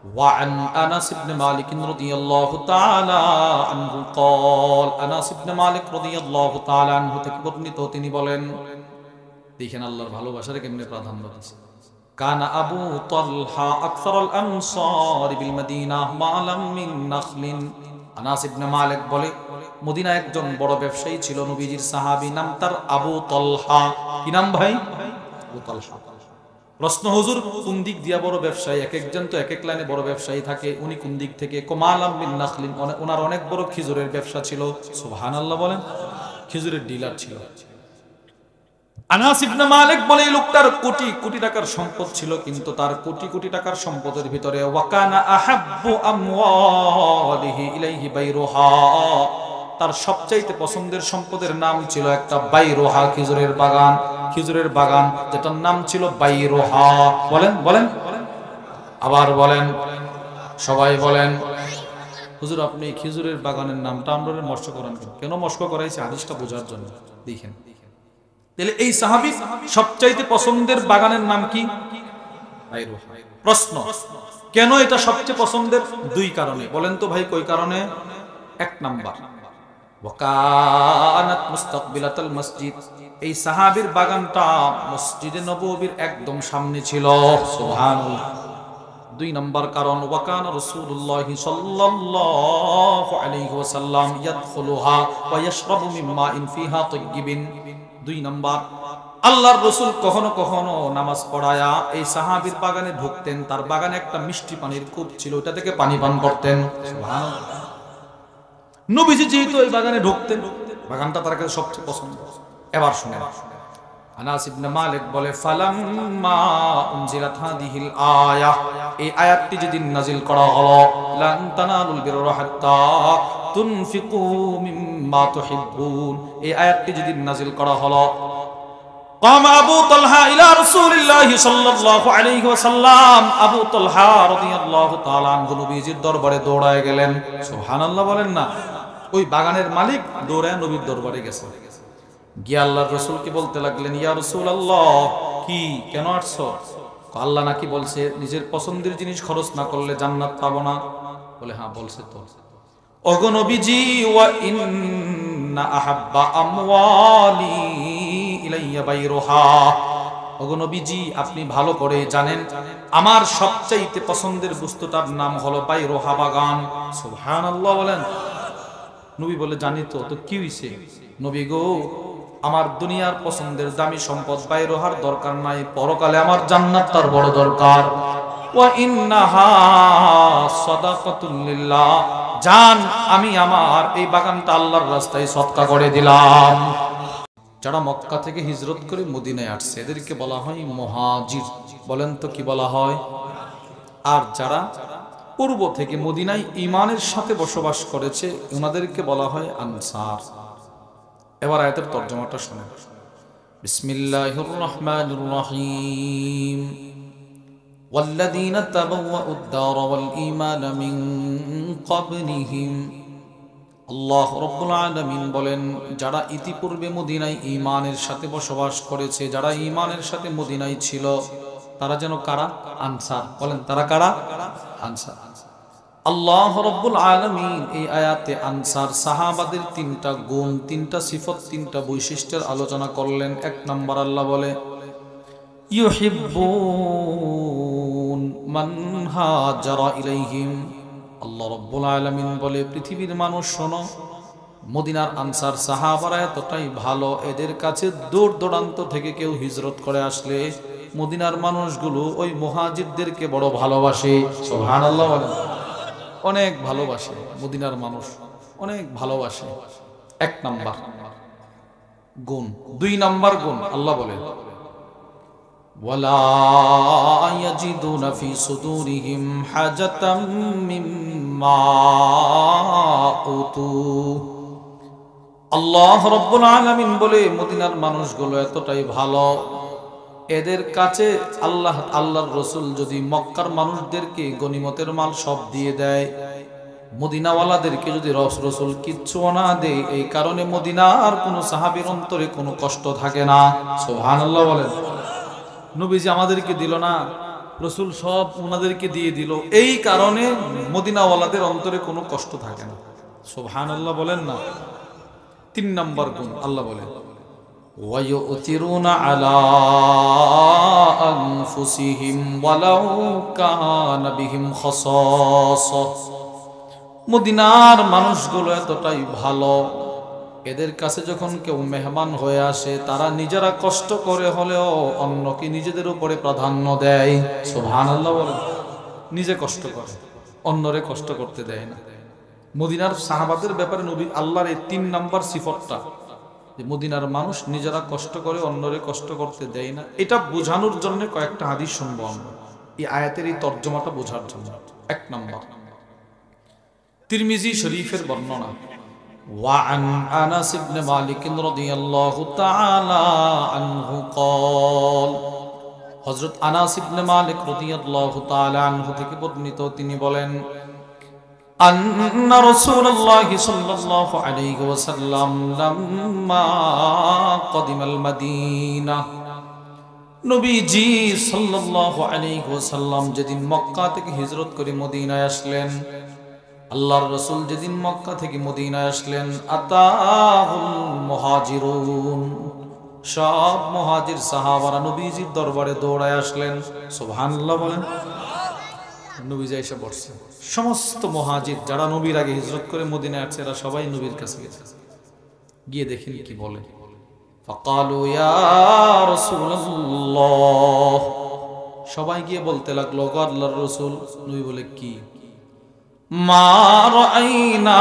وعن أنس بن مالك رضي الله تعالى عنه قال أنس بن مالك رضي الله تعالى عنه থেকে বর্ণিত তিনি বলেন দেখেন আল্লাহর ভালোবাসার কেমনে প্রাধান্য দিয়েছে কানা আবু তালহা আকসারুল আনসার বিল মদিনা মালাম মিন নাখলিন আনাস ইবনে মালিক বলে মদিনায় একজন বড় ব্যবসায়ী ছিল নবীজির সাহাবী নাম তার আবু তালহা কি নাম ভাই আবু তালহা প্রশ্ন হুজুর কোন দিক দিয়া বড় ব্যবসায়ী এক একজন তো এক এক লাইনে বড় ব্যবসায়ী থাকে উনি কোন দিক থেকে মালাম মিন নাখলিন ওনার অনেক বড় খেজুরের ব্যবসা ছিল সুবহানাল্লাহ বলেন খেজুরের ডিলার ছিল আনাস ইবনে মালিক বলে এই লোকটার কোটি কোটি টাকার সম্পদ ছিল কিন্তু তার কোটি কোটি টাকার সম্পদের ভিতরে ওয়াকানা আহাব্বু আমওয়ালিহি ইলাইহি বাইরুহা তার সবচাইতে পছন্দের সম্পদের নাম ছিল একটা বাইরুহা খেজুরের বাগান যেটার নাম ছিল বাইরুহা বলেন বলেন আবার বলেন সবাই বলেন হুজুর আপনি খেজুরের বাগানের নামটা আমরা মস্ক করান কেন মস্ক করাইছে হাদিসটা বোঝার জন্য দেখেন তাহলে এই সাহাবী সবচাইতে পছন্দের বাগানের নাম কি বাইরুহা প্রশ্ন কেন এটা সবচেয়ে পছন্দের দুই কারণে বলেন তো ভাই কই কারণে এক নাম্বার ওয়াকানাত মুস্তাকবিলাতাল মসজিদ এই সাহাবীর বাগানটা মসজিদে নববীর একদম সামনে ছিল সুবহানাল্লাহ দুই নাম্বার কারণ ওয়াকানা রাসূলুল্লাহ সাল্লাল্লাহু আলাইহি ওয়াসাল্লাম ইয়াদখুলুহা ওয়া ইয়াশরাবু মিম্মা ইন ফিহা তাইয়িবিন দুই নাম্বার আল্লাহর রাসূল কখনো কখনো নামাজ পড়ায়া এই সাহাবীর বাগানে ঢুকতেন তার বাগানে একটা মিষ্টি পানির কূপ ছিল ওটা থেকে পানি পান করতেন সুবহানাল্লাহ নবীজি যেহেতু এই বাগানে ঢুকতেন বাগানটা তার কাছে সবচেয়ে পছন্দ এবার শুনেন আনাস ইবনে মালিক বলে ফালাম্মা উনজিলাত হাদিহিল আয়াহ এই আয়াতটি যেদিন নাজিল করা হলো লান তানালুল বিররা হাত্তা তুনফিকু মিম্মা তুহিব্বুন এই আয়াতটি যেদিন নাজিল করা হলো قام ابو طلحه الى رسول الله صلى الله عليه وسلم ابو طلحه رضي الله تعالى عنه নবীজির দরবারে দৌড়ায় গেলেন সুবহানাল্লাহ বলেন না ওই বাগানের মালিক দৌড়ায় নবীর দরবারে গেছে গিয়ে আল্লাহর রাসূলকে বলতে লাগলেন ইয়া রাসূলুল্লাহ কি কেন আসছো আল্লাহ নাকি বলছে নিজের পছন্দের জিনিস খরচ না করলে জান্নাত পাবো না বলে হ্যাঁ বলছে তো ওগো নবীজি ওয়া ইন্না আহাব্বা আমওয়ালি ইলাইয়া বাইরুহা ওগো নবীজি আপনি ভালো করে জানেন আমার সবচাইতে পছন্দের বস্তুটার নাম হলো বাইরুহা বাগান সুবহানাল্লাহ বলেন নবী বলে জানি তো তো কি হইছে নবী গো আমার দুনিয়ার পছন্দের দামি সম্পদ বাইরুহার দরকার নাই পরকালে আমার জান্নাত তার বড় দরকার ওয়া ইন্নাহা সাদাকাতুল লিল্লাহ জান আমি আমার এই বাগানটা আল্লাহর রাস্তায় সদকা করে দিলাম যারা মক্কা থেকে হিজরত করে মদিনায় আসছে এদেরকে বলা হয় মুহাজির বলেন তো কি বলা হয় আর যারা পূর্ব থেকে মদিনায় ঈমানের সাথে বসবাস করেছে ওনাদেরকে বলা হয় আনসার এবার আয়াতের তরজমাটা শুনুন বিসমিল্লাহির রহমানির রহিম والذين تبوأوا الدار والإيمان من قبلهم আল্লাহ রাব্বুল আলামিন বলেন যারা ইতিপূর্বে মদিনায় ঈমানের সাথে বসবাস করেছে যারা ঈমানের সাথে মদিনায় ছিল তারা যেন কারা আনসার বলেন তারা কারা আনসার আল্লাহ রাব্বুল আলামিন এই আয়াতে আনসার সাহাবাদের তিনটা গুণ তিনটা সিফত তিনটা বৈশিষ্ট্যের আলোচনা করলেন এক নাম্বার আল্লাহ বলে ইউহিব্বুন মান হাজারা ইলাইহিম আল্লাহ রাব্বুল আলামিন বলে পৃথিবীর মানুষ শোনো মদিনার আনসার সাহাবারা এতটাই ভালো এদের কাছে দূর দূরান্ত থেকে কেউ হিজরত করে আসলে মদিনার মানুষগুলো ওই মুহাজিরদেরকে বড় ভালোবাসে সুবহানাল্লাহ বলেন অনেক ভালোবাসে মদিনার মানুষ অনেক ভালোবাসে এক নাম্বার গুণ দুই নাম্বার গুণ আল্লাহ বলেন ওয়ালা ইয়াজিদুনা ফি সুদুরিহিম হাজাতাম মিম্মা উতু আল্লাহ রাব্বুল আলামিন বলে মদিনার মানুষগুলো এতটাই ভালো এদের কাছে আল্লাহর রাসূল যদি মক্কার মানুষদেরকে গনিমতের মাল সব দিয়ে দেয় মদিনাওয়ালাদেরকে যদি রাসূল কিচ্ছু না দেয় এই কারণে মদিনার কোনো সাহাবীর অন্তরে কোনো কষ্ট থাকে না সুবহানাল্লাহ বলেন নবীজি আমাদেরকে দিল না রসুল সব ওনাদেরকে দিয়ে দিল, এই কারণে মদিনাওয়ালাদের অন্তরে কোনো কষ্ট থাকে না। সুবহানাল্লাহ বলেন না। 3 নম্বর গুণ আল্লাহ বলেন ওয়ায়ুতিরুনা আলা আনফুসিহিম ওয়ালাউ কানা বিহিম খাসাসা। মদিনার মানুষগুলো এতটাই ভালো, এদের কাছে যখন কেউ মেহমান হয়ে আসে তারা নিজেরা কষ্ট করে হলেও অন্যকে নিজেদের উপরে প্রাধান্য দেয়। সুবহানাল্লাহ বলেন। নিজে কষ্ট করে, অন্যরে কষ্ট করতে দেয় না। মদিনার সাহাবাদের ব্যাপারে নবী আল্লাহর এই 3 নাম্বার সিফতটা, যে মদিনার মানুষ নিজেরা কষ্ট করে অন্যরে কষ্ট করতে দেয় না, এটা বোঝানোর জন্য কয়েকটা হাদিস শুনবো আমরা এই আয়াতের এই তর্জমাটা বোঝার জন্য। 1 নাম্বার তিরমিজি শরীফের বর্ণনা, وعن أنس بن مالك رضي الله تعالى عنه قال, হযরত আনাস ইবনে মালিক রাদিয়াল্লাহু তাআলা আনহু থেকে বর্ণিত, তিনি বলেন আন্না রাসূলুল্লাহ সাল্লাল্লাহু আলাইহি ওয়াসাল্লাম লাম্মা কদিমাল মদিনা, নবীজি সাল্লাল্লাহু আলাইহি ওয়াসাল্লাম যেদিন মক্কা থেকে হিজরত করে মদিনায় আসলেন, আল্লাহর রাসূল যেদিন মক্কা থেকে মদিনায় আসলেন, আতাহুল মুহাজিরুন, সব মুহাজির সাহাবারা নবীজির দরবারে দৌড়ায় আসলেন। সুবহানাল্লাহ বলেন। নবীজি এসে বসছেন, সমস্ত মুহাজির যারা নবীর আগে হিজরত করে মদিনায় আসছে এরা সবাই নবীর কাছে গেছে। গিয়ে দেখেন কি বলে, ফাকালু ইয়া রাসূলুল্লাহ, সবাই গিয়ে বলতে লাগলো গো আল্লাহর রাসূল। নবী বলে কি, মা রাআইনা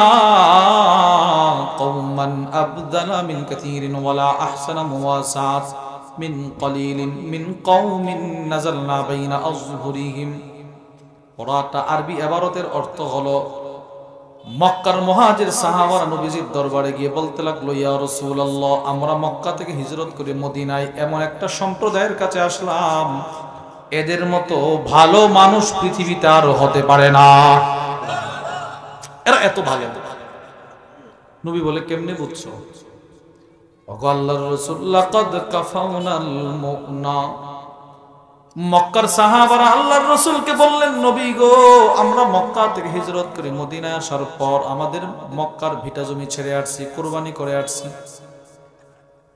কওমান আবদালা মিন কাসীরিন ওয়ালা আহসানা মুওয়াসাত মিন কলিলিন মিন কওমিন নাযালনা বাইনা আযহুরিহিম। ওরাটা আরবি ইবারতের অর্থ হলো, মক্কার মুহাজির সাহাবারা নবীজির দরবারে গিয়ে বলতে লাগলো, ইয়া রাসূলুল্লাহ, আমরা মক্কা থেকে হিজরত করে মদিনায় এমন একটা সম্প্রদায়ের কাছে আসলাম, এদের মতো ভালো মানুষ পৃথিবীতে আর হতে পারে না, এরা এত ভালো। নবী বলে কেমনে বুঝছো? ওগো আল্লাহর রাসূল, লাকাদ কাফাউনাল মুনা। মক্কার সাহাবারা আল্লাহর রাসূলকে বললেন, নবী গো, আমরা মক্কা থেকে হিজরত করে মদিনায় আসার পর আমাদের মক্কার ভিটা জমি ছেড়ে আসছি, কুরবানি করে আসছি,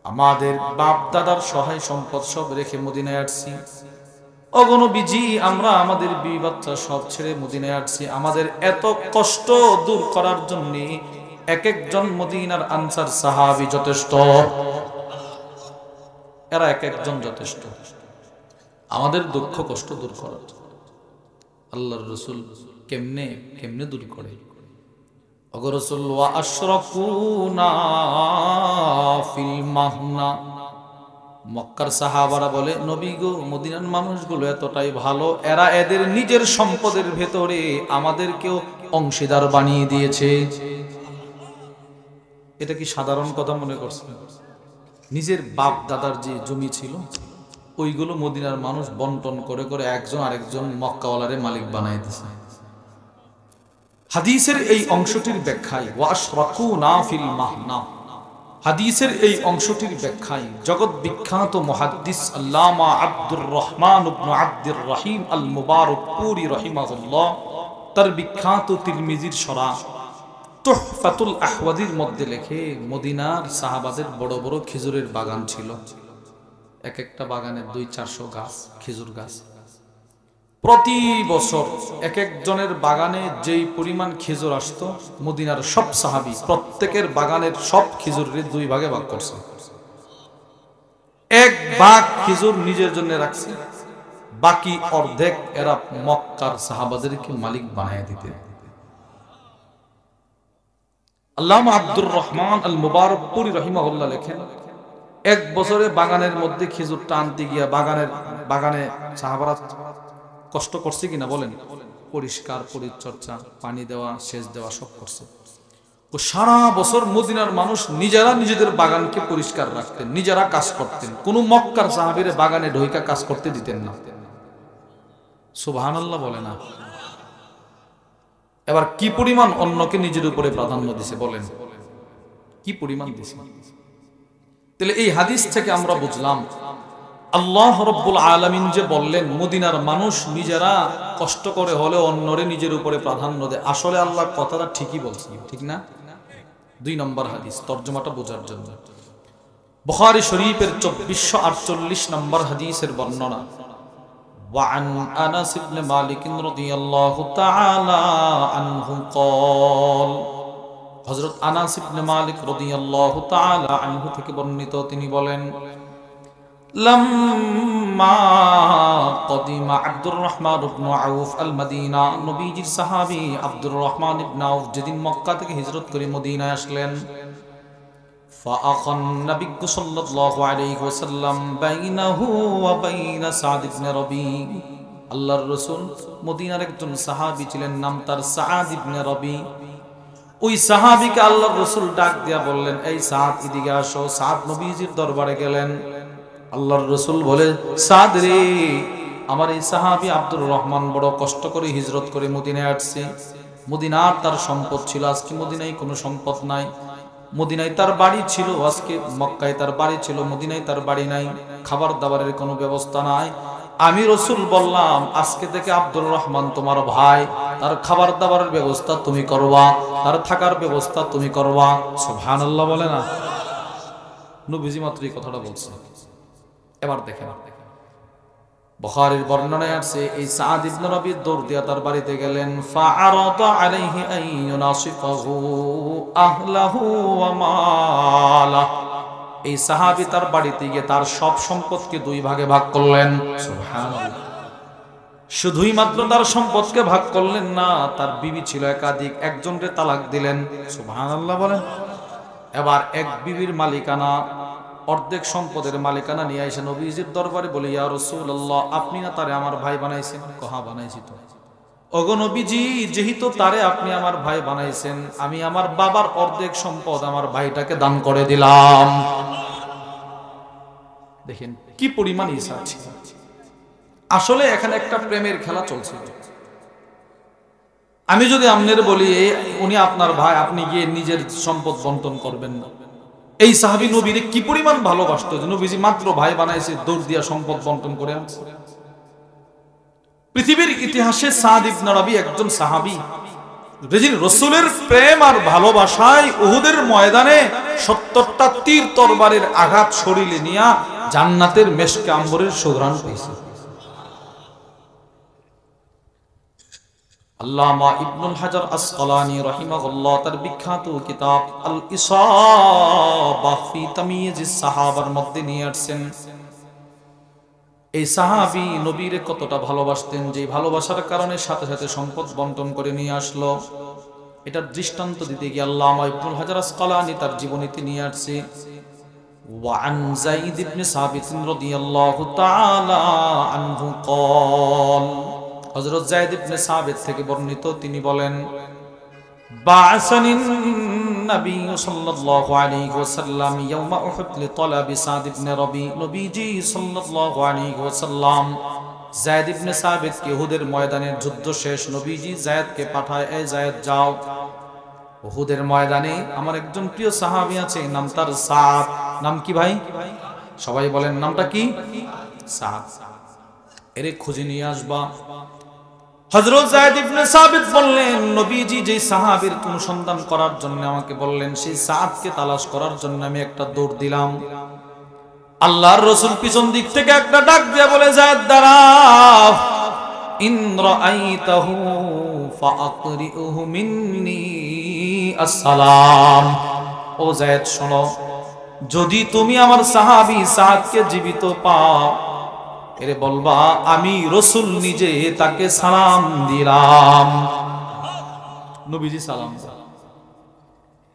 আমাদের বাপ দাদার সহায় সম্পদ সব রেখে মদিনায় আসছি। ওগো নবীজি, আমরা আমাদের বিবি বাচ্চা সব ছেড়ে মদিনায় আসছি, আমাদের এত কষ্ট দূর করার জন্য এক একজন মদিনার আনসার সাহাবী যথেষ্ট, এরা এক একজন যথেষ্ট আমাদের দুঃখ কষ্ট দূর করার। আল্লাহর রাসূল কেমনে কেমনে দূর করে? ওগো রাসূল, ওয়া আশরাকুনা ফিল মাহনা। মক্কার সাহাবারা বলে, নবী গো, মদিনার মানুষগুলো এতটাই ভালো, এরা এদের নিজের সম্পদের ভেতরে আমাদেরকেও অংশীদার বানিয়ে দিয়েছে। এটা কি সাধারণ কথা মনে করছেন? নিজের বাপ দাদার যে জমি ছিল ওইগুলো মদিনার মানুষ বন্টন করে করে একজন আরেকজন মক্কাওয়ালারে মালিক বানায় দিয়েছে। হাদিসের এই অংশটির ব্যাখ্যায় ওয়াশরাকুনা ফিল মাহনা, হাদিসের এই অংশটির ব্যাখ্যায় জগৎ বিখ্যাত মুহাদ্দিস আল্লামা আব্দুর রহমান ইবনে আব্দুর রহিম আল মুবারকপুরি রাহিমাহুল্লাহ তার বিখ্যাত তিরমিজির শরহ তুহফাতুল আহওয়াদির মধ্যে লেখে, মদিনার সাহাবাদের বড় বড় খেজুরের বাগান ছিল, এক একটা বাগানে 200-400 গাছ খেজুর গাছ। প্রতি বছর এক একজনের বাগানে যেই পরিমাণ খেজুর আসতো, মদিনার সব সাহাবী প্রত্যেকের বাগানের সব খেজুরের 2 ভাগে ভাগ করছে। 1 ভাগ খেজুর নিজের জন্য রাখছে, বাকি অর্ধেক এরা মক্কার সাহাবাদেরকে মালিক বানায় দিতে। আল্লামা আব্দুর রহমান আল মুবারকপুরি রাহিমাহুল্লাহ লেখেন, 1 বছরে বাগানের মধ্যে খেজুরটা আনতে গিয়া বাগানে সাহাবারা কষ্ট করছে কিনা বলেন? পরিষ্কার পরিচর্যা, পানি দেওয়া, সেচ দেওয়া সব করছে। ও সারা বছর মদিনার মানুষ নিজেরা নিজেদের বাগানকে পরিষ্কার রাখতেন, নিজেরা কাজ করতেন, কোন মক্কার সাহাবীরে বাগানে ঢুইকা কাজ করতে দিতেন না। সুবহানাল্লাহ বলে না। এবার কি পরিমাণ অন্যকে নিজের উপরে প্রাধান্য দিছে বলেন, কি পরিমাণ দিছে? তাহলে এই হাদিস থেকে আমরা বুঝলাম আল্লাহ রাব্বুল আলামিন যে বললেন মদিনার মানুষ নিজেরা কষ্ট করে হলে অন্যরে নিজের উপরে প্রাধান্য দেয়, আসলে আল্লাহ কথাটা ঠিকই বলছেন, ঠিক না? 2 নম্বর হাদিস, তরজমাটা বোঝার জন্য। বুখারী শরীফের 2448 নম্বর হাদিসের বর্ণনা। وعن أنس بن مالك رضي الله تعالى عنه قال হযরত আনাস ইবনে মালিক রাদিয়াল্লাহু তাআলা আনহু থেকে বর্ণিত, তিনি বলেন লাম্মা কদিমা আব্দুর রহমান ইবনে আউফ আল মদিনা, নবীজির সাহাবী আব্দুর রহমান ইবনে আউফ যেদিন মক্কা থেকে হিজরত করে মদিনায় আসলেন, ফাআখান নবী সাল্লাল্লাহু আলাইহি ওয়াসাল্লাম বাইনাহু ওয়া বাইনা সাদ ইবনে রবি। আল্লাহর রাসূল মদিনার একজন সাহাবী ছিলেন, নাম তার সাদ ইবনে রবি। ওই সাহাবীকে আল্লাহর রাসূল ডাক দিয়া বললেন, এই সাদ এদিকে আসো। সাদ নবীজির দরবারে গেলেন। আল্লাহর রাসূল বলে, সাদ রে, আমার এই সাহাবী আব্দুর রহমান বড় কষ্ট করে হিজরত করে মদিনায় আসছে। মদিনার তার সম্পদ ছিল, আজকে মদিনায় কোনো সম্পদ নাই। মদিনায় তার বাড়ি ছিল, আজকে মক্কায় তার বাড়ি ছিল, মদিনায় তার বাড়ি নাই। খাবার দাবারের কোনো ব্যবস্থা নাই। আমি রাসূল বললাম, আজকে থেকে আব্দুর রহমান তোমার ভাই, তার খাবার দাবারের ব্যবস্থা তুমি করবা, তার থাকার ব্যবস্থা তুমি করবা। সুবহানাল্লাহ বলে না? নবীজি মাত্র এই কথাটা বলছে। এবার দেখেন, বুখারীর বর্ণনায় আছে, এই সাদ ইবনে রবি দৌড় দিয়া তার বাড়িতে গেলেন। ফাআরাদা আলাইহি আন ইউনাসিফাহু আহলাহু ওয়া মালা। এই সাহাবী তার বাড়িতে গিয়ে তার সব সম্পদকে 2 ভাগে ভাগ করলেন। সুবহানাল্লাহ। শুধুই মাত্র তার সম্পদকে ভাগ করলেন না, তার বিবি ছিল একাধিক, একজনকে তালাক দিলেন। সুবহানাল্লাহ বলেন। এবার এক বিবির মালিকানা, অর্ধেক সম্পদের মালিকানা নিয়ে এসে নবীজির দরবারে বলে, ইয়া রাসূলুল্লাহ, আপনি না তারে আমার ভাই বানাইছেন? কহা বানাইছি তো। ওগো নবীজি, যেহেতু তারে আপনি আমার ভাই বানাইছেন, আমি আমার বাবার অর্ধেক সম্পদ আমার ভাইটাকে দান করে দিলাম। দেখেন কি পরিমাণ ইচ্ছা ছিল। আসলে এখানে একটা প্রেমের খেলা চলছে। আমি যদি আমনের বলি উনি আপনার ভাই, আপনি গিয়ে নিজের সম্পদ বন্টন করবেন না। এই সাহাবী নবীরে কি পরিমাণ ভালোবাসতো যে নবীজি মাত্র ভাই বানাইছে, দৌড় দিয়া সম্পদ বন্টন করে আনছে। পৃথিবীর ইতিহাসে সাদ ইবনে রবি একজন সাহাবী, যিনি রাসূলের প্রেম আর ভালোবাসায় উহুদের ময়দানে 70টা তীর তরবারের আঘাত শরীরে নিয়া জান্নাতের মেশকে আম্বরের সুঘ্রাণ পেয়েছে। আল্লামা ইবনুল হাজার আসকালানী রাহিমাহুল্লাহ তার বিখ্যাত কিতাব আল ইসাবাহ ফি তাময়িজিস সাহাবার মধ্যে নিয়ে আসছেন, এই সাহাবী নবীরে কতটা ভালোবাসতেন, যে ভালোবাসার কারণে সাথে সাথে সম্পদ বন্টন করে নিয়ে আসলো। এটার দৃষ্টান্ত দিতে গিয়ে আল্লামা ইবনুল হাজার আসকালানী তার জীবনীতে নিয়ে আসছে। ওয়ান যায়েদ ইবনে সাবিত রাদিয়াল্লাহু তাআলা আনহু قال, হযরত যায়েদ ইবনে সাবিত থেকে বর্ণিত, তিনি বলেন, বা'সানিন নবী সাল্লাল্লাহু আলাইহি ওয়াসাল্লাম ইয়াউমা উহুদ লিতলাবি সাদ ইবনে রবি। নবীজি সাল্লাল্লাহু আলাইহি ওয়াসাল্লাম যায়েদ ইবনে সাবিত কে উহুদের ময়দানের যুদ্ধ শেষ, নবীজি যায়েদকে পাঠায়, এই যায়েদ যাও, উহুদের ময়দানে আমার একজন প্রিয় সাহাবী আছে, নাম তার সাদ। নাম কি ভাই? সবাই বলেন নামটা কি? সাদ। এরে খুঁজে নিয়ে আসবা। হযরত যায়েদ ইবনে সাবিত বললেন, নবীজি যে সাহাবীর অনুসন্ধান করার জন্য আমাকে বললেন, সেই সাদকে তালাশ করার জন্য আমি একটা দৌড় দিলাম। আল্লাহর রাসূল পিছন দিক থেকে একটা ডাক দিয়ে বলে, যায়েদ দাঁড়াও, ইন রাআইতাহু ফাআকরিউহু মিন্নি আসসালাম। ও যায়েদ শোনো, যদি তুমি আমার সাহাবী সাদকে জীবিত পাও, এরে বলবা আমি রাসূল নিজে তাকে সালাম দিলাম। নবীজি সালাম দিলেন।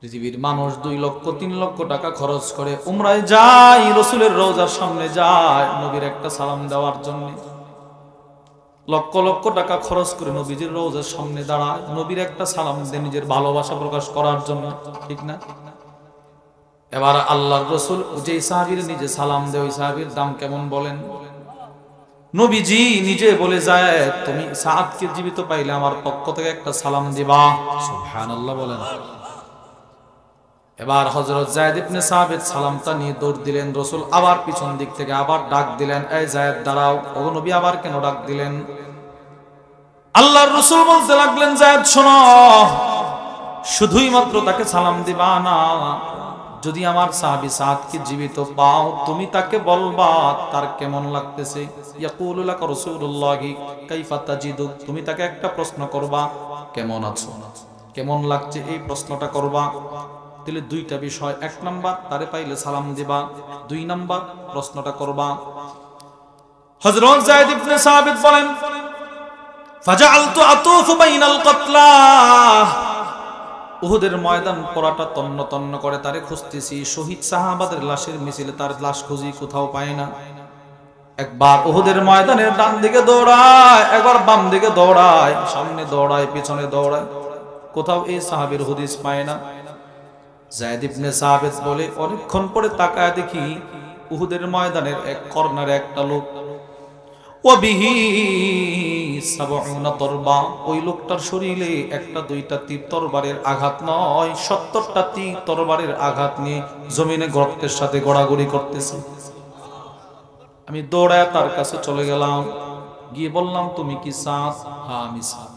পৃথিবীর মানুষ 2 লক্ষ 3 লক্ষ টাকা খরচ করে উমরায় যায়, রাসূলের রওজার সামনে যায় নবীর একটা সালাম দেওয়ার জন্য। লক্ষ লক্ষ টাকা খরচ করে নবীজির রওজার সামনে দাঁড়ায়, নবীর একটা সালাম দেয় নিজের ভালোবাসা প্রকাশ করার জন্য, ঠিক না? এবার আল্লাহর রাসূল যে সাহাবীর নিজে সালাম দেয়, ওই সাহাবীর দাম কেমন বলেন? নবীজি নিজে বলে যায়, তুমি সাদকে জীবিত পাইলে আমার পক্ষ থেকে একটা সালাম দিবা। সুবহানাল্লাহ বলেন। এবার হযরত যায়েদ ইবনে সাবিত সালামটা নিয়ে দৌড় দিলেন। রাসূল আবার পিছন দিক থেকে আবার ডাক দিলেন, এই যায়েদ দাঁড়াও। ও নবী আবার কেন ডাক দিলেন? আল্লাহর রাসূল বলতে লাগলেন, যায়েদ শোনো, শুধুই মাত্র তাকে সালাম দিবা না, যদি আমার সাহাবী সাদকে জীবিত পাও তুমি তাকে বলবা তার কেমন লাগতেছে। ইয়াকুলু লাকা রাসূলুল্লাহি কাইফা তাজিদু, তুমি তাকে একটা প্রশ্ন করবা, কেমন আছো, কেমন লাগছে, এই প্রশ্নটা করবা। তাহলে দুইটা বিষয়, এক নাম্বার তারে পাইলে সালাম দিবা, দুই নাম্বার প্রশ্নটা করবা। হযরত যায়েদ ইবনে সাবিত বলেন, ফাজআলতু আতুফু বাইনাল কাতলা, উহুদের ময়দান পড়াটা তন্ন তন্ন করে তারে খুঁজতেছি, শহীদ সাহাবাদের লাশের মিছিলে তার লাশ খুঁজি, কোথাও পাই না। একবার উহুদের ময়দানের ডান দিকে দৌড়ায়, একবার বাম দিকে দৌড়ায়, সামনে দৌড়ায়, পিছনে দৌড়ায়, কোথাও এই সাহাবীর হদিস পায় না। যায়েদ ইবনে সাবিত বলে, অনেকক্ষণ পরে তাকায় দেখি উহুদের ময়দানের এক কর্নারে একটা লোক, ওয়াবিহি সাবউনা তরবা, ওই লোকটার শরীরে একটা দুইটা তীর তরবারের আঘাত নয়, 70টা তীর তরবারের আঘাত নিয়ে জমিনে গর্তের সাথে গড়াগড়ি করতেছে। আমি দৌড়ায় তার কাছে চলে গেলাম, গিয়ে বললাম, তুমি কি সাদ? হ্যাঁ আমি সাদ।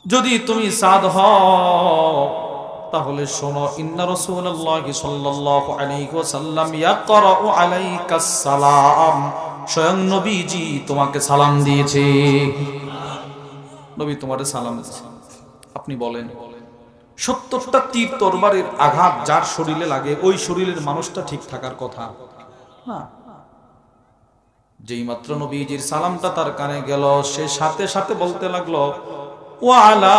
যদি তুমি সাদ হও তাহলে শোনো, ইন্না রাসূলুল্লাহি সাল্লাল্লাহু আলাইহি ওয়াসাল্লাম ইয়াকরাউ আলাইকাস সালাম, স্বয়ং নবীজি তোমাকে সালাম দিয়েছে। নবী তোমারে সালাম দিয়েছে। আপনি বলেন, 70টা তীর তরবারের আঘাত যার শরীরে লাগে, ওই শরীরের মানুষটা ঠিক থাকার কথা না। যেই মাত্র নবীজির সালামটা তার কানে গেল, সে সাথে সাথে বলতে লাগলো, ওয়া আলা